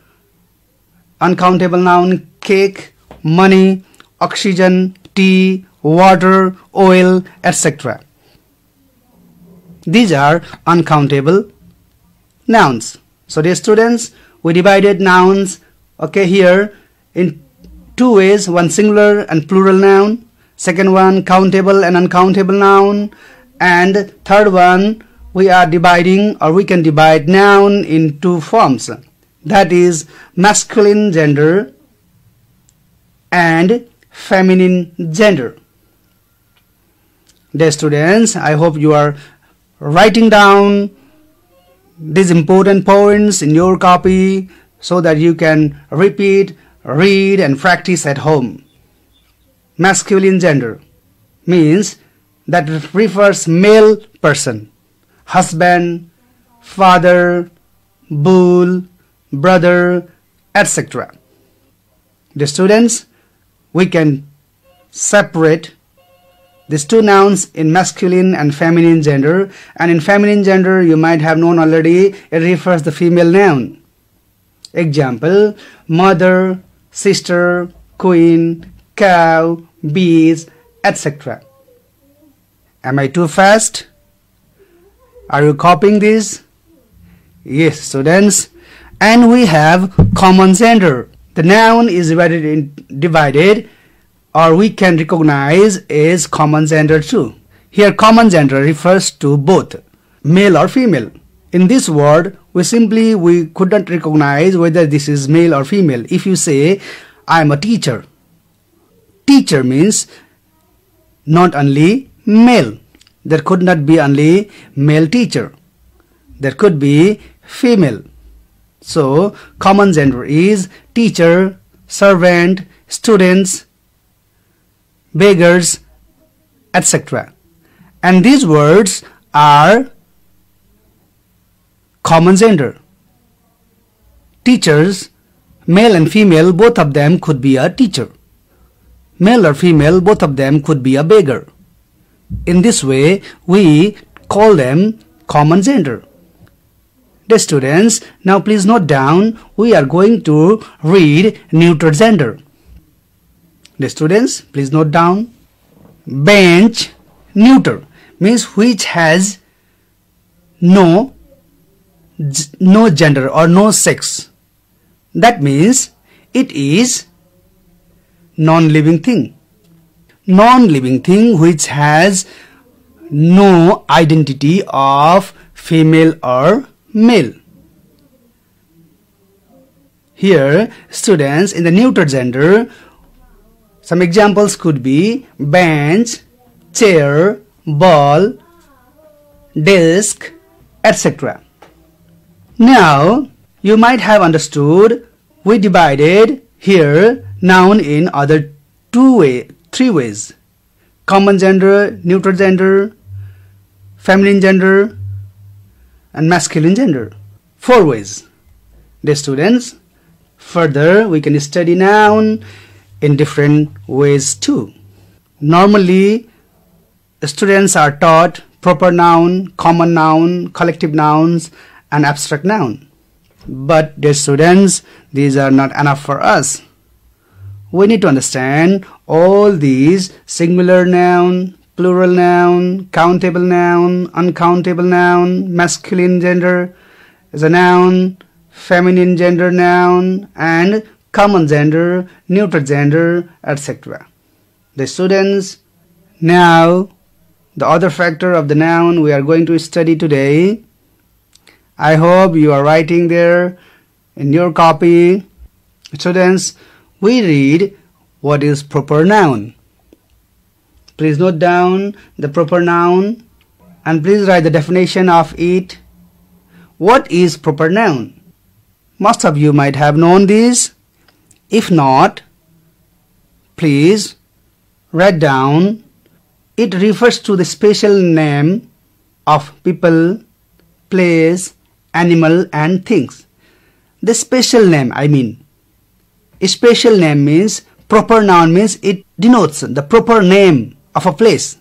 uncountable noun, cake, money, oxygen, tea, water, oil, etc. These are uncountable nouns. So dear students, we divided nouns here in two ways, one singular and plural noun, second one countable and uncountable noun, and third one we are dividing, or we can divide noun in two forms, that is masculine gender and feminine gender. Dear students, I hope you are writing down these important points in your copy so that you can repeat, read and practice at home. Masculine gender means that refers male person, husband, father, bull, brother, etc. The students, we can separate these two nouns in masculine and feminine gender, and in feminine gender you might have known already, it refers the female noun. Example, mother, sister, queen, cow, bees, etc. Am I too fast? Are you copying this? Yes, students. And we have common gender. The noun is divided or we can recognize as common gender too. Here common gender refers to both male or female. In this word we could not recognize whether this is male or female. If you say I am a teacher, teacher means not only male. There could not be only male teacher. There could be female. So common gender is teacher, servant, students, beggars, etc. And these words are common gender. Teachers, male and female, both of them could be a teacher. Male or female, both of them could be a beggar. In this way, we call them common gender. Dear students, now please note down, we are going to read neuter gender. Dear students, please note down. Bench, neuter, means which has no gender or no sex. That means it is non-living thing. Non-living thing which has no identity of female or male. Here, students, in the neuter gender, some examples could be bench, chair, ball, desk, etc. Now, you might have understood we divided here noun in other three ways: common gender, neuter gender, feminine gender, and masculine gender. 4 ways. Dear students, further we can study noun in different ways too. Normally, students are taught proper noun, common noun, collective nouns, and abstract noun. But dear students, these are not enough for us. We need to understand all these singular noun, plural noun, countable noun, uncountable noun, masculine gender is a noun, feminine gender noun, and common gender, neuter gender, etc. The students, now the other factor of the noun we are going to study today. I hope you are writing there in your copy. Students, we read what is proper noun. Please note down the proper noun and please write the definition of it. What is proper noun? Most of you might have known this. If not, please write down. It refers to the special name of people, place, animal and things. The special name, a special name means, proper noun means it denotes the proper name of a place.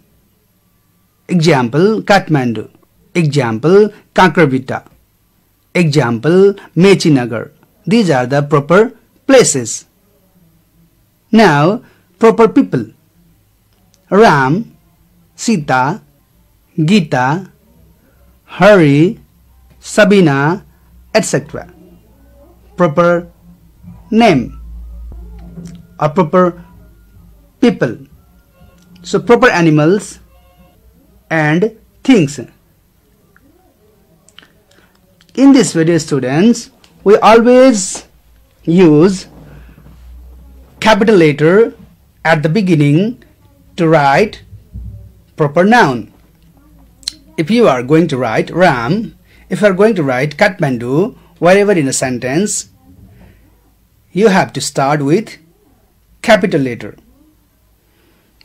Example, Kathmandu. Example, Kakrabita. Example, Mechinagar. These are the proper places. Now, proper people. Ram, Sita, Geeta, Hari, Sabina, etc. Proper name or proper people. So proper animals and things. In this video, students, we always use capital letter at the beginning to write proper noun. If you are going to write Ram, if you are going to write Kathmandu, wherever in a sentence, you have to start with capital letter.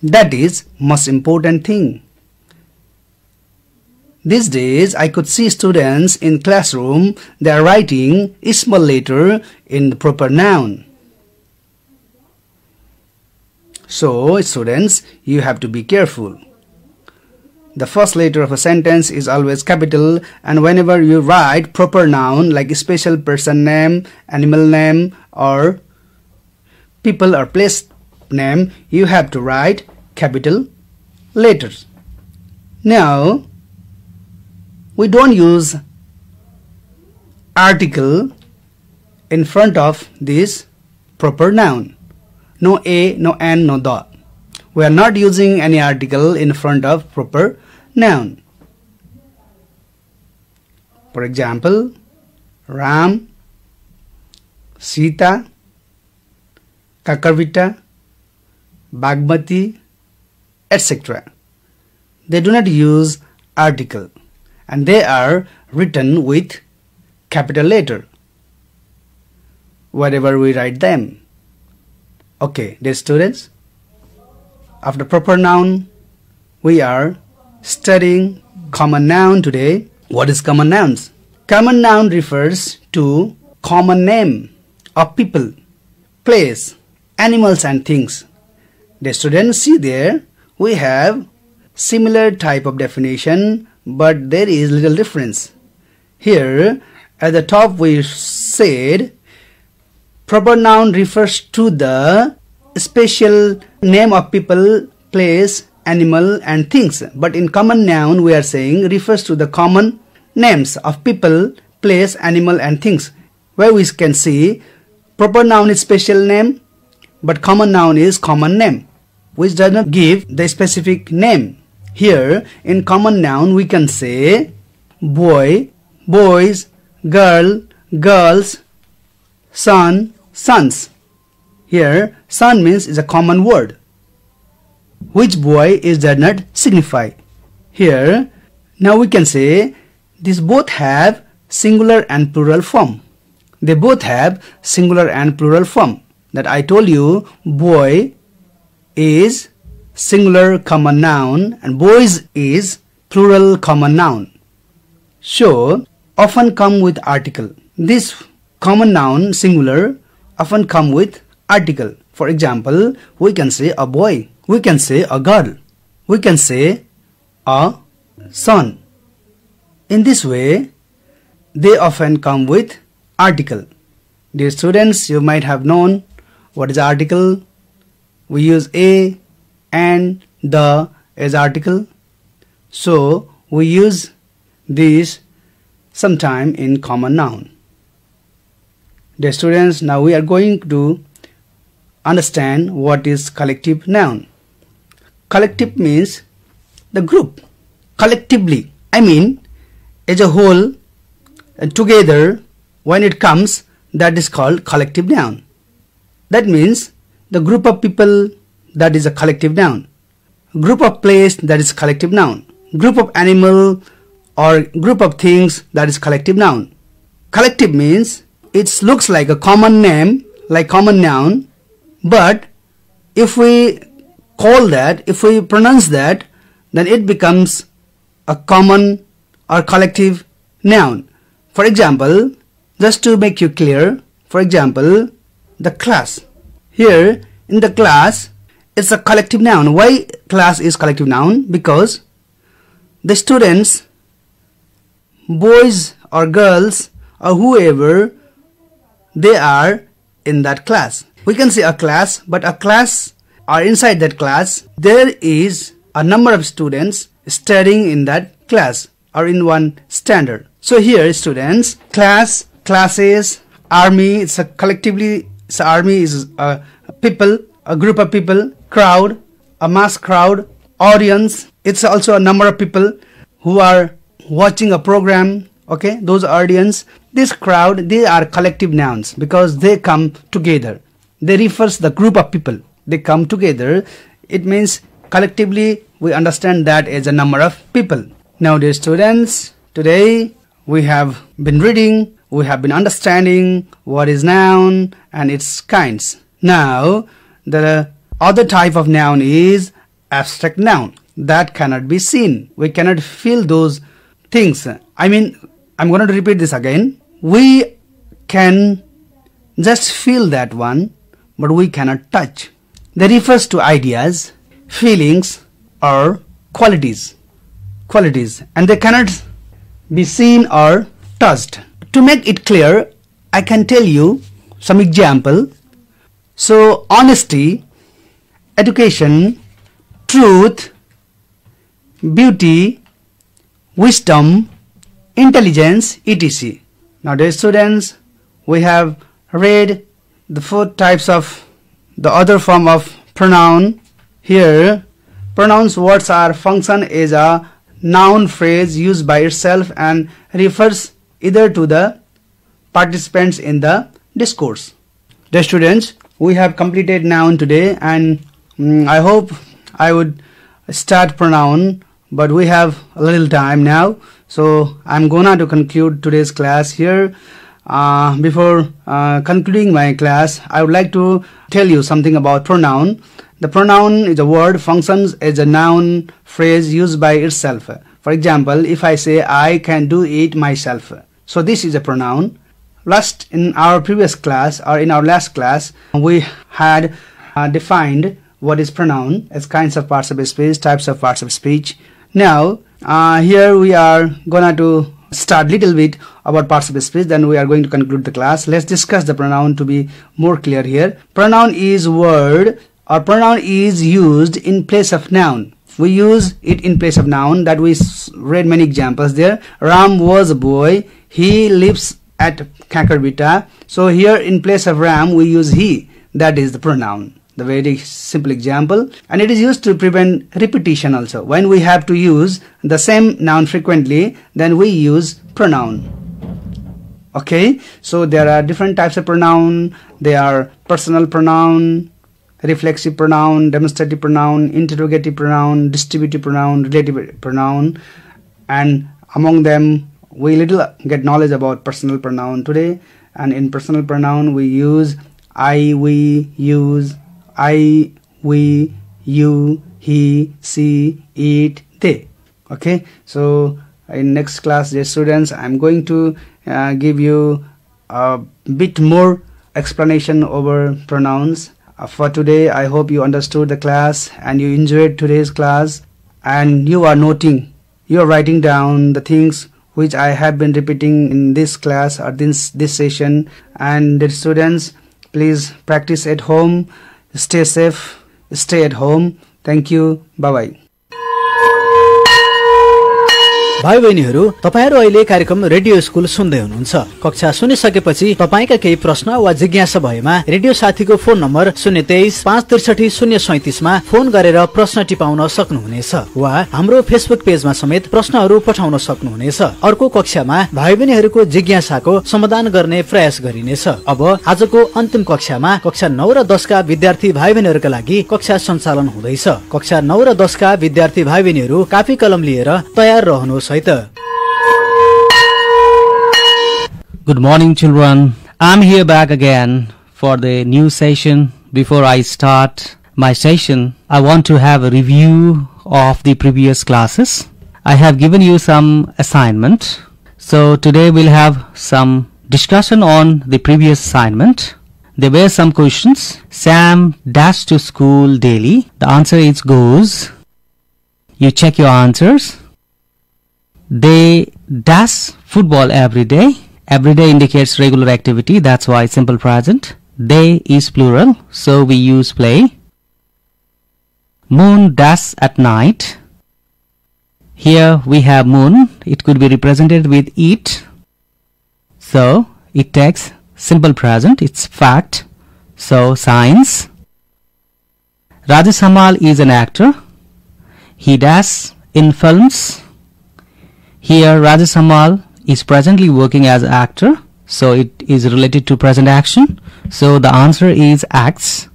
That is most important thing. These days, I could see students in classroom, they are writing a small letter in the proper noun. So, students, you have to be careful. The first letter of a sentence is always capital, and whenever you write proper noun like a special person name, animal name, or people or place name, you have to write capital letters. Now, we don't use article in front of this proper noun. No a, no an, no the. We are not using any article in front of proper noun. For example, Ram, Sita, Kakarvita, Bagmati, etc. They do not use article and they are written with capital letter wherever we write them. Okay, dear students, after proper noun, we are studying common noun today. What is common nouns? Common noun refers to common name of people, place, animals and things. The students, see there, we have similar type of definition, but there is little difference. Here, at the top we said, proper noun refers to the special name of people, place, animal and things. But in common noun, we are saying refers to the common names of people, place, animal and things. Where we can see proper noun is special name, but common noun is common name, which does not give the specific name. Here, in common noun, we can say boy, boys, girl, girls, son, sons. Here, son means is a common word. Which boy is does not signify. Here, now we can say these both have singular and plural form. They both have singular and plural form. That I told you, boy is singular common noun and boys is plural common noun. So, often come with article. This common noun singular often come with article. For example, we can say a boy, we can say a girl, we can say a son. In this way, they often come with article. Dear students, you might have known what is article. We use a and the as article. So, we use these sometime in common noun. Dear students, now we are going to understand what is collective noun. Collective means the group. Collectively, I mean as a whole and together, when it comes, that is called collective noun. That means the group of people, that is a collective noun. Group of place, that is collective noun. Group of animal or group of things, that is collective noun. Collective means it looks like a common name, like common noun, but if we call that, if we pronounce that, then it becomes a common or collective noun. For example, just to make you clear, for example, the class. Here in the class, it's a collective noun. Why class is collective noun? Because the students, boys or girls or whoever, they are in that class. We can say a class, but a class or inside that class, there is a number of students studying in that class or in one standard. So here students, class, classes, army, army is a people, a group of people, crowd, a mass crowd, audience. It's also a number of people who are watching a program. Okay, those audience, this crowd, they are collective nouns because they come together. They refers the group of people. They come together. It means collectively we understand that as a number of people. Now dear students, today we have been reading, we have been understanding what is noun and its kinds. Now the other type of noun is abstract noun that cannot be seen. We cannot feel those things. I mean, I'm going to repeat this again. We can just feel that one, but we cannot touch. They refers to ideas, feelings, or qualities, and they cannot be seen or touched. To make it clear, I can tell you some example. So, honesty, education, truth, beauty, wisdom, intelligence, etc. Now dear students, we have read the 4 types of the other form of pronoun. Here, pronouns words are function as a noun phrase used by itself and refers either to the participants in the discourse. Dear students, we have completed noun today, and I hope I would start pronoun, but we have a little time now, so I'm gonna to conclude today's class here. Before concluding my class, I would like to tell you something about pronoun. The pronoun is a word functions as a noun phrase used by itself. For example, if I say I can do it myself, so this is a pronoun. In our previous class, or in our last class, we had defined what is pronoun as kinds of parts of speech, types of parts of speech. Now here we are gonna to start little bit about parts of speech, then we are going to conclude the class. Let's discuss the pronoun to be more clear here. Pronoun is word or pronoun is used in place of noun. We use it in place of noun, that we read many examples there. Ram was a boy, he lives at Kakarvita. So here in place of Ram we use he, that is the pronoun. The very simple example, and it is used to prevent repetition also. When we have to use the same noun frequently, then we use pronoun. Okay, so there are different types of pronoun. They are personal pronoun, reflexive pronoun, demonstrative pronoun, interrogative pronoun, distributive pronoun, relative pronoun, and among them we little get knowledge about personal pronoun today. And in personal pronoun we use I, we, use, I, we, you, he, she, it, they. Okay, so in next class, dear students, I'm going to give you a bit more explanation over pronouns. For today, I hope you understood the class and you enjoyed today's class, and you are noting, you are writing down the things which I have been repeating in this class or this session. And dear students, please practice at home. Stay safe, stay at home. Thank you. Bye-bye. भाइ बहिनीहरू, तपाईहरु अहिले कार्यक्रम radio school सुन्दै हुनुहुन्छ। कक्षा सुनिसकेपछि तपाईका केही प्रश्न वा जिज्ञासा भएमा रेडियो साथीको फोन नम्बर 023 563 037 मा फोन गरेर प्रश्न टिपाउन सक्नुहुनेछ वा हाम्रो फेसबुक पेजमा समेत प्रश्नहरू पठाउन सक्नुहुनेछ। अर्को कक्षामा भाइ बहिनीहरूको जिज्ञासाको समाधान गर्ने प्रयास गरिनेछ। अब आजको अन्तिम कक्षामा कक्षा 9 र 10 का विद्यार्थी भाइ बहिनीहरूका लागि कक्षा सञ्चालन हुँदैछ। कक्षा 9 र 10 का विद्यार्थी भाइ बहिनीहरू कापी कलम लिएर तयार रहनुहोस्। Good morning, children. I'm here back again for the new session. Before I start my session, I want to have a review of the previous classes. I have given you some assignment. So today we'll have some discussion on the previous assignment. There were some questions. Sam dashed to school daily. The answer is goes. You check your answers. They dash football every day. Every day indicates regular activity. That's why simple present. They is plural, so we use play. moon dash at night. Here we have moon. It could be represented with it. So it takes simple present. It's fact. So science. Rajesh Hamal is an actor. He does in films. Here Rajesh Hamal is presently working as an actor. So it is related to present action. So the answer is acts.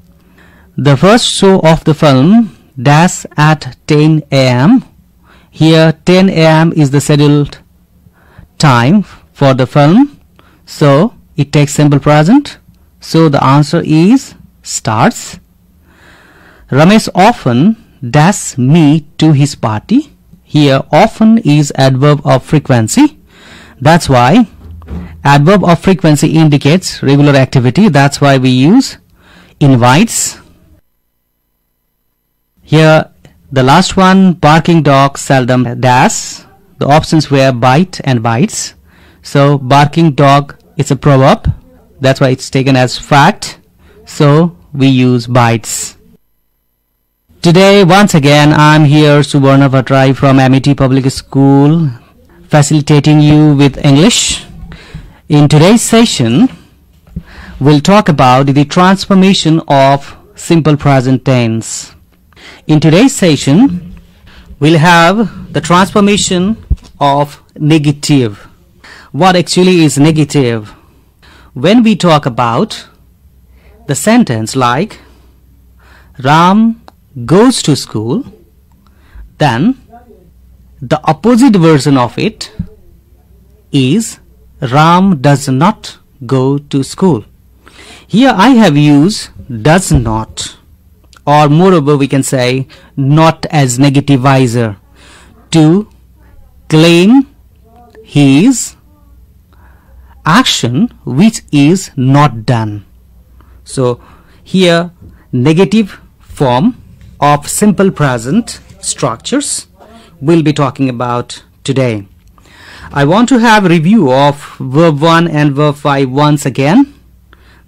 The first show of the film dash at 10 a.m. Here 10 a.m. is the scheduled time for the film. So it takes simple present. So the answer is starts. Ramesh often dash me to his party. Here often is adverb of frequency. That's why adverb of frequency indicates regular activity. That's why we use invites. Here the last one, barking dog seldom dash. The options were bite and bites. So barking dog is a proverb. That's why it's taken as fact. So we use bites. Today once again I'm here, Subarna Bhattarai from Amity Public School, facilitating you with English. In today's session we'll talk about the transformation of simple present tense. In today's session, we'll have the transformation of negative. What actually is negative? When we talk about the sentence like Ram goes to school, then the opposite version of it is Ram does not go to school. Here I have used does not, or moreover we can say not as negativizer, to claim his action which is not done. So here negative form of simple present structures we'll be talking about today. I want to have a review of verb 1 and verb 5 once again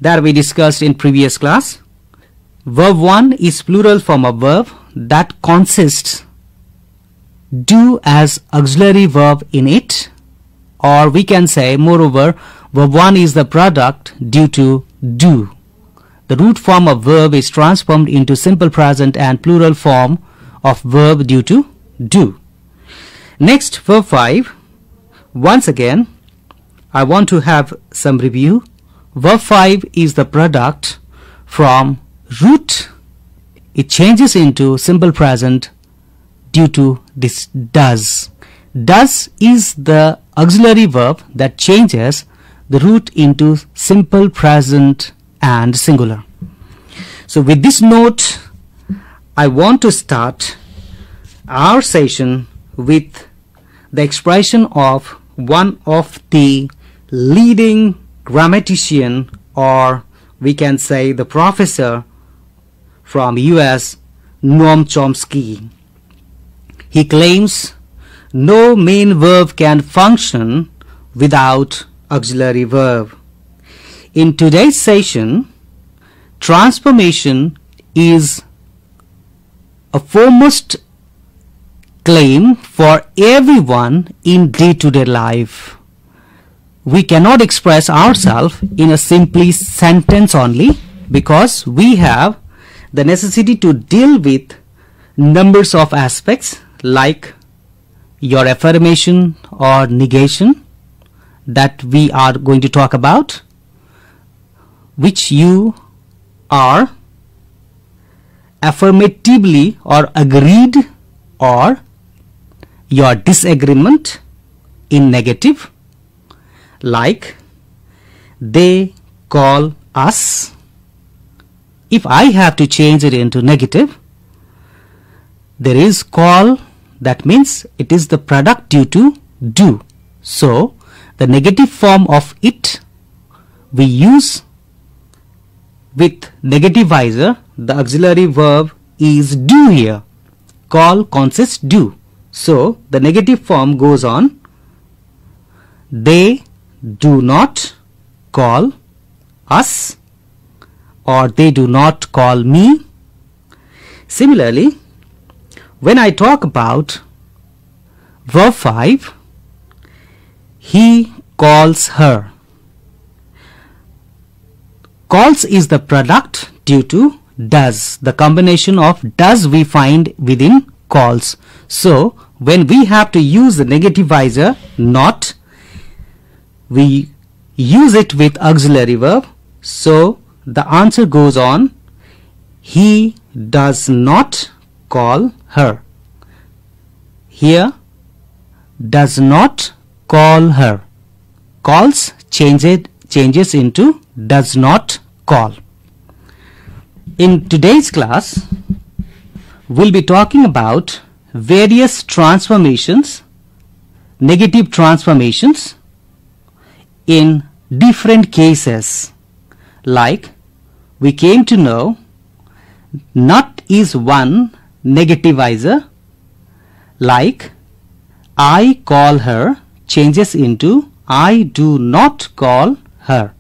that we discussed in previous class. Verb 1 is plural form of verb that consists do as auxiliary verb in it, or we can say moreover verb 1 is the product due to do. The root form of verb is transformed into simple present and plural form of verb due to do. Next, verb 5. Once again I want to have some review. Verb 5 is the product from root. It changes into simple present due to this does. Does is the auxiliary verb that changes the root into simple present and singular. So with this note, I want to start our session with the expression of one of the leading grammatician, or we can say the professor from US, Noam Chomsky. He claims no main verb can function without auxiliary verb. In today's session, transformation is a foremost claim for everyone in day-to-day life. We cannot express ourselves in a simply sentence only, because we have the necessity to deal with numbers of aspects like your affirmation or negation that we are going to talk about, which you are affirmatively or agreed, or your disagreement in negative, like they call us. If I have to change it into negative, there is call, that means it is the product due to do. So the negative form of it we use with negativizer. The auxiliary verb is do here. Call consists do. So the negative form goes on. They do not call us, or they do not call me. Similarly, when I talk about verb 5, he calls her. Calls is the product due to does. The combination of does we find within calls. So when we have to use the negativizer not, we use it with auxiliary verb. So the answer goes on, he does not call her. Here, does not call her. Calls changes into does not call. In today's class, we'll be talking about various transformations, negative transformations in different cases. Like we came to know, not is one negativizer. Like I call her changes into I do not call her.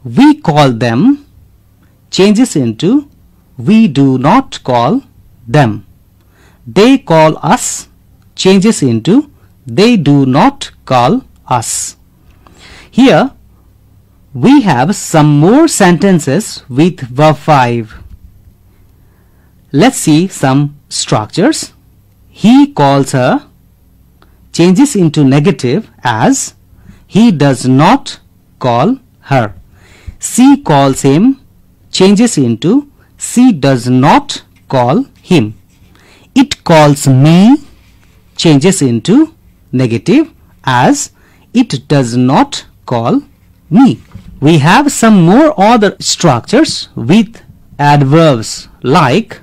We call them changes into we do not call them. They call us changes into they do not call us. Here we have some more sentences with verb 5. Let's see some structures. He calls her changes into negative as he does not call her. She calls him changes into she does not call him. It calls me changes into negative as it does not call me. We have some more other structures with adverbs, like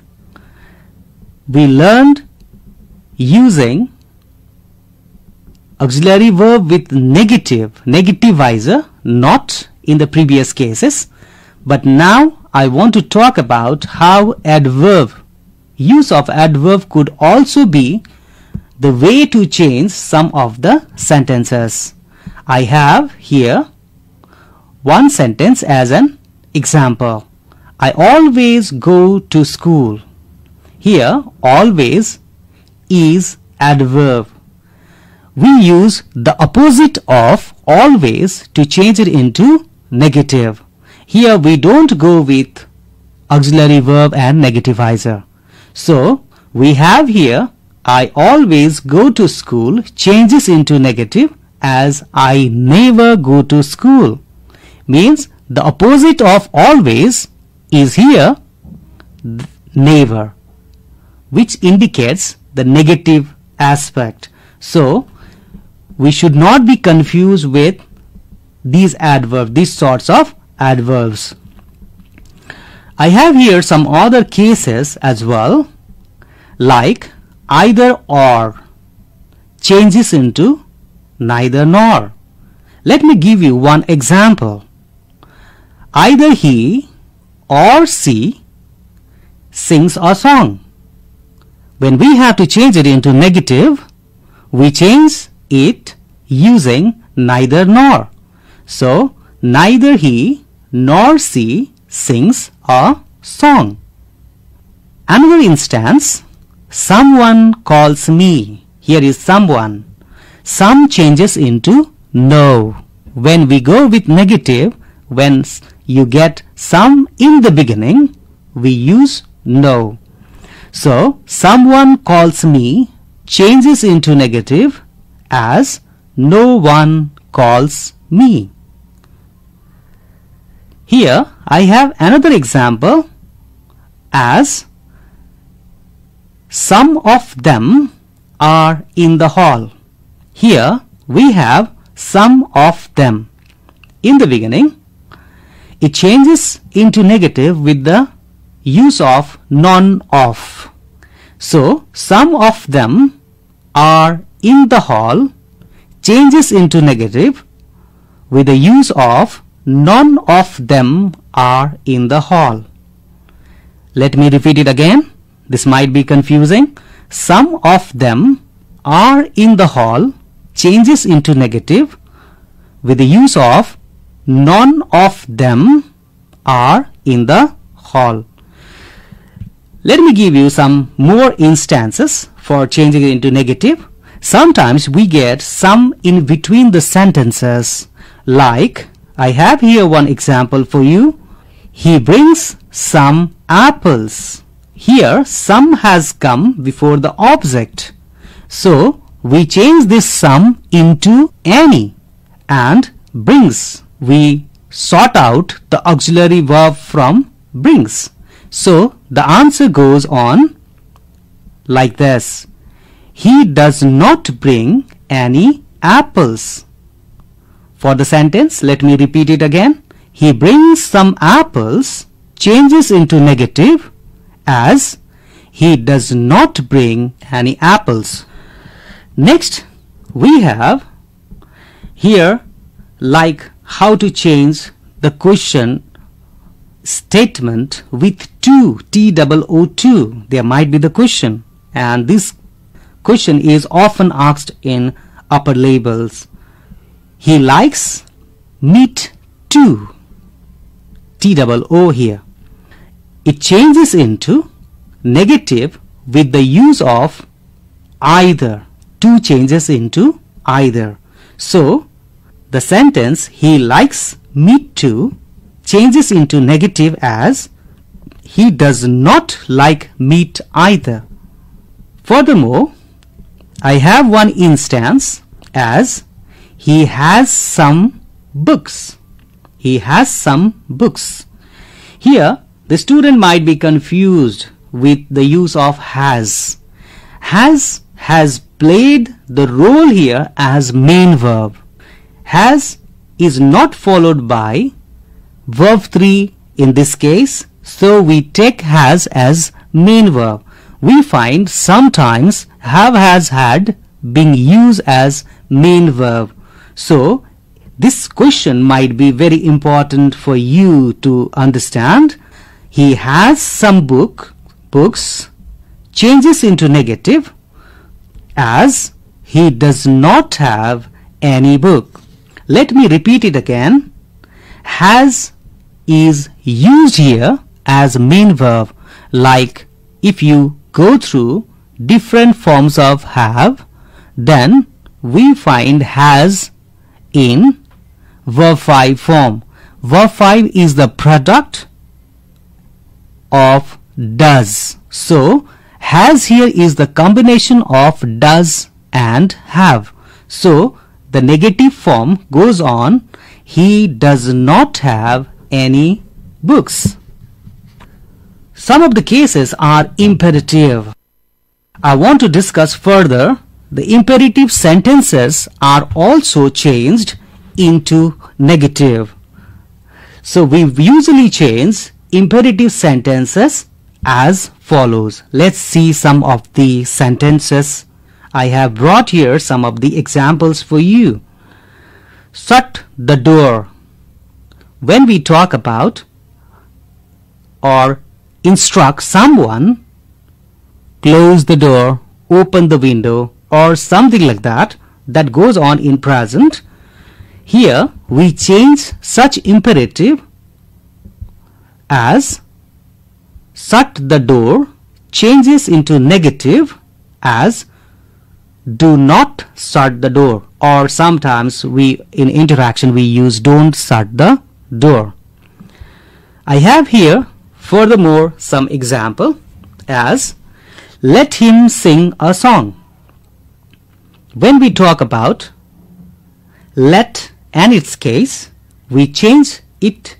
we learned using auxiliary verb with negativizer not in the previous cases, but now I want to talk about how use of adverb could also be the way to change some of the sentences. I have here one sentence as an example. I always go to school. Here always is adverb. We use the opposite of always to change it into negative. Here we don't go with auxiliary verb and negativizer. So we have here I always go to school changes into negative as I never go to school. Means the opposite of always is here never, which indicates the negative aspect. So we should not be confused with these sorts of adverbs. I have here some other cases as well, like either or changes into neither nor. Let me give you one example. Either he or she sings a song. When we have to change it into negative, we change it using neither nor. So neither he nor she sings a song. Another instance, someone calls me. Here is someone. Some changes into no. When we go with negative, when you get some in the beginning, we use no. So someone calls me changes into negative as no one calls me. Here I have another example as some of them are in the hall. Here we have some of them. In the beginning, it changes into negative with the use of none of. So some of them are in the hall changes into negative with the use of none of them are in the hall. Let me repeat it again. This might be confusing. Some of them are in the hall changes into negative with the use of none of them are in the hall. Let me give you some more instances for changing it into negative. Sometimes we get some in between the sentences, like I have here one example for you. He brings some apples. Here some has come before the object. So we change this some into any, and brings, we sort out the auxiliary verb from brings. So the answer goes on like this. He does not bring any apples. For the sentence, let me repeat it again. He brings some apples changes into negative as he does not bring any apples. Next, we have here like how to change the question statement with to, T-O-O-2. There might be the question, and this question is often asked in upper levels. He likes meat too. T-O-O here. It changes into negative with the use of either. To changes into either. So the sentence he likes meat too changes into negative as he does not like meat either. Furthermore, I have one instance as he has some books. He has some books. Here the student might be confused with the use of has. Has played the role here as main verb. Has is not followed by verb 3 in this case, so we take has as main verb. We find sometimes have, has, had being used as main verb. So this question might be very important for you to understand. He has some books changes into negative as he does not have any book. Let me repeat it again. Has is used here as main verb. Like if you go through different forms of have, then we find has in verb 5 form. Verb 5 is the product of does. So has here is the combination of does and have. So the negative form goes on, he does not have any books. Some of the cases are imperative. I want to discuss further. The imperative sentences are also changed into negative. So we usually change imperative sentences as follows. Let's see some of the sentences. I have brought here some of the examples for you. Shut the door. When we talk about or instruct someone, close the door, open the window, or something like that, that goes on in present. Here we change such imperative as shut the door changes into negative as do not shut the door, or sometimes we in interaction we use don't shut the door. I have here furthermore some example as let him sing a song. When we talk about let and its case, we change it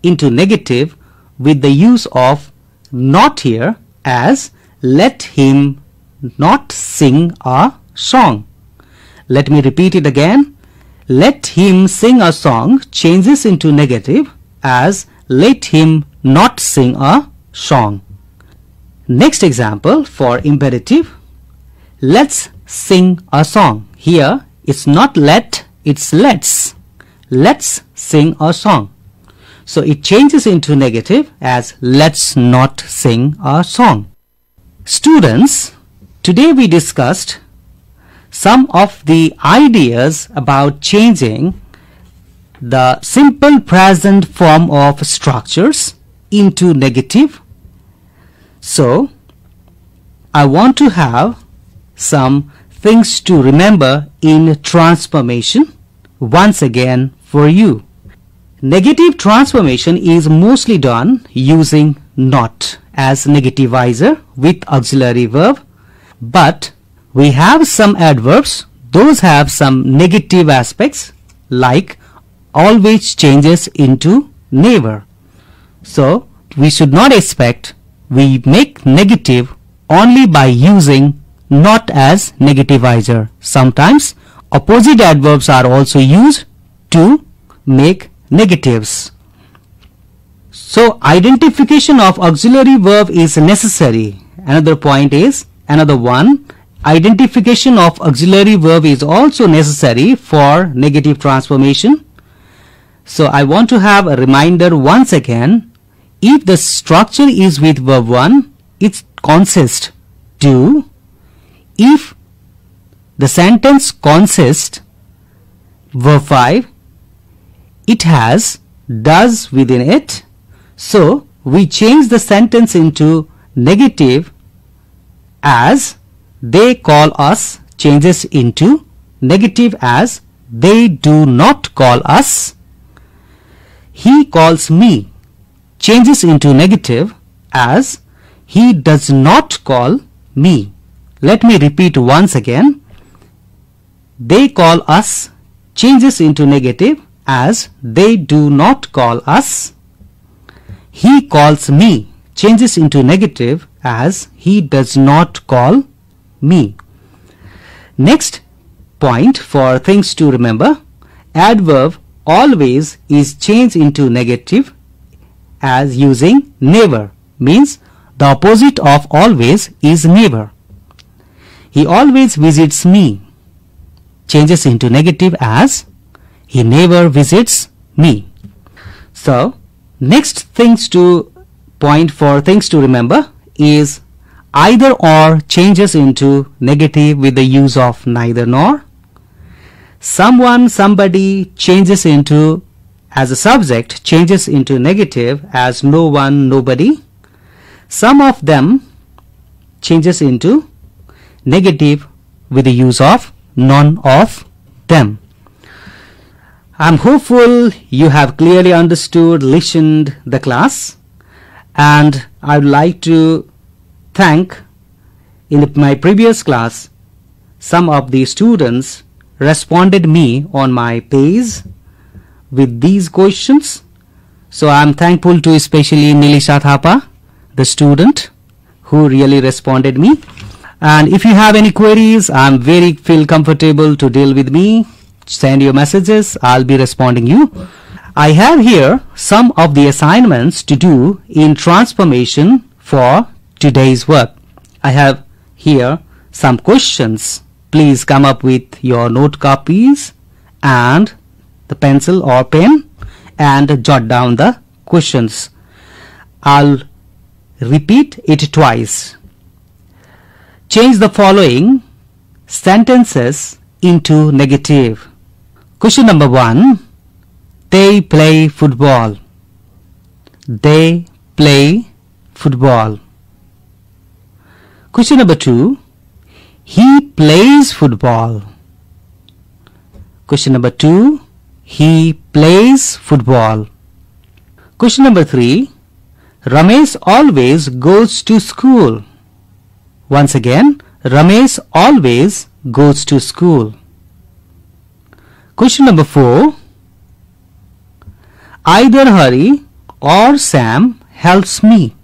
into negative with the use of not here as let him not sing a song. Let me repeat it again. Let him sing a song changes into negative as let him not sing a song. Next example for imperative. Let's sing a song. Here it's not let, it's let's. Let's sing a song. So it changes into negative as let's not sing a song. Students, today we discussed some of the ideas about changing the simple present form of structures into negative. So, I want to have some things to remember in transformation once again for you. Negative transformation is mostly done using not as negativizer with auxiliary verb, but we have some adverbs, those have some negative aspects, like always changes into never. So we should not expect we make negative only by using not as negativizer. Sometimes opposite adverbs are also used to make negatives. So identification of auxiliary verb is necessary. Another point is, another one, identification of auxiliary verb is also necessary for negative transformation. So I want to have a reminder once again. If the structure is with verb 1, it consists do. If the sentence consists verb 5, it has does within it. So we change the sentence into negative as they call us, changes into negative as they do not call us. He calls me changes into negative as he does not call me. Let me repeat once again. They call us changes into negative as they do not call us. He calls me changes into negative as he does not call me. Next point for things to remember, adverb always is changed into negative as using never, means the opposite of always is never. He always visits me changes into negative as he never visits me. So next things to point for things to remember is either or changes into negative with the use of neither nor. Someone, somebody changes into, as a subject, changes into negative as no one, nobody. Some of them changes into negative with the use of none of them. I'm hopeful you have clearly understood, listened the class, and I would like to thank in my previous class some of the students responded me on my page with these questions. So I'm thankful to especially Nilisha Thapa, the student who really responded me. And if you have any queries, I'm feel comfortable to deal with me. Send your messages, I'll be responding you. I have here some of the assignments to do in transformation for today's work. I have here some questions. Please come up with your note copies and the pencil or pen and jot down the questions. I'll repeat it twice. Change the following sentences into negative. Question number 1. They play football. They play football. Question number 2. He plays football. Question number 2. He plays football. Question number 3. Ramesh always goes to school. Once again, Ramesh always goes to school. Question number 4. Either Hari or Sam helps me.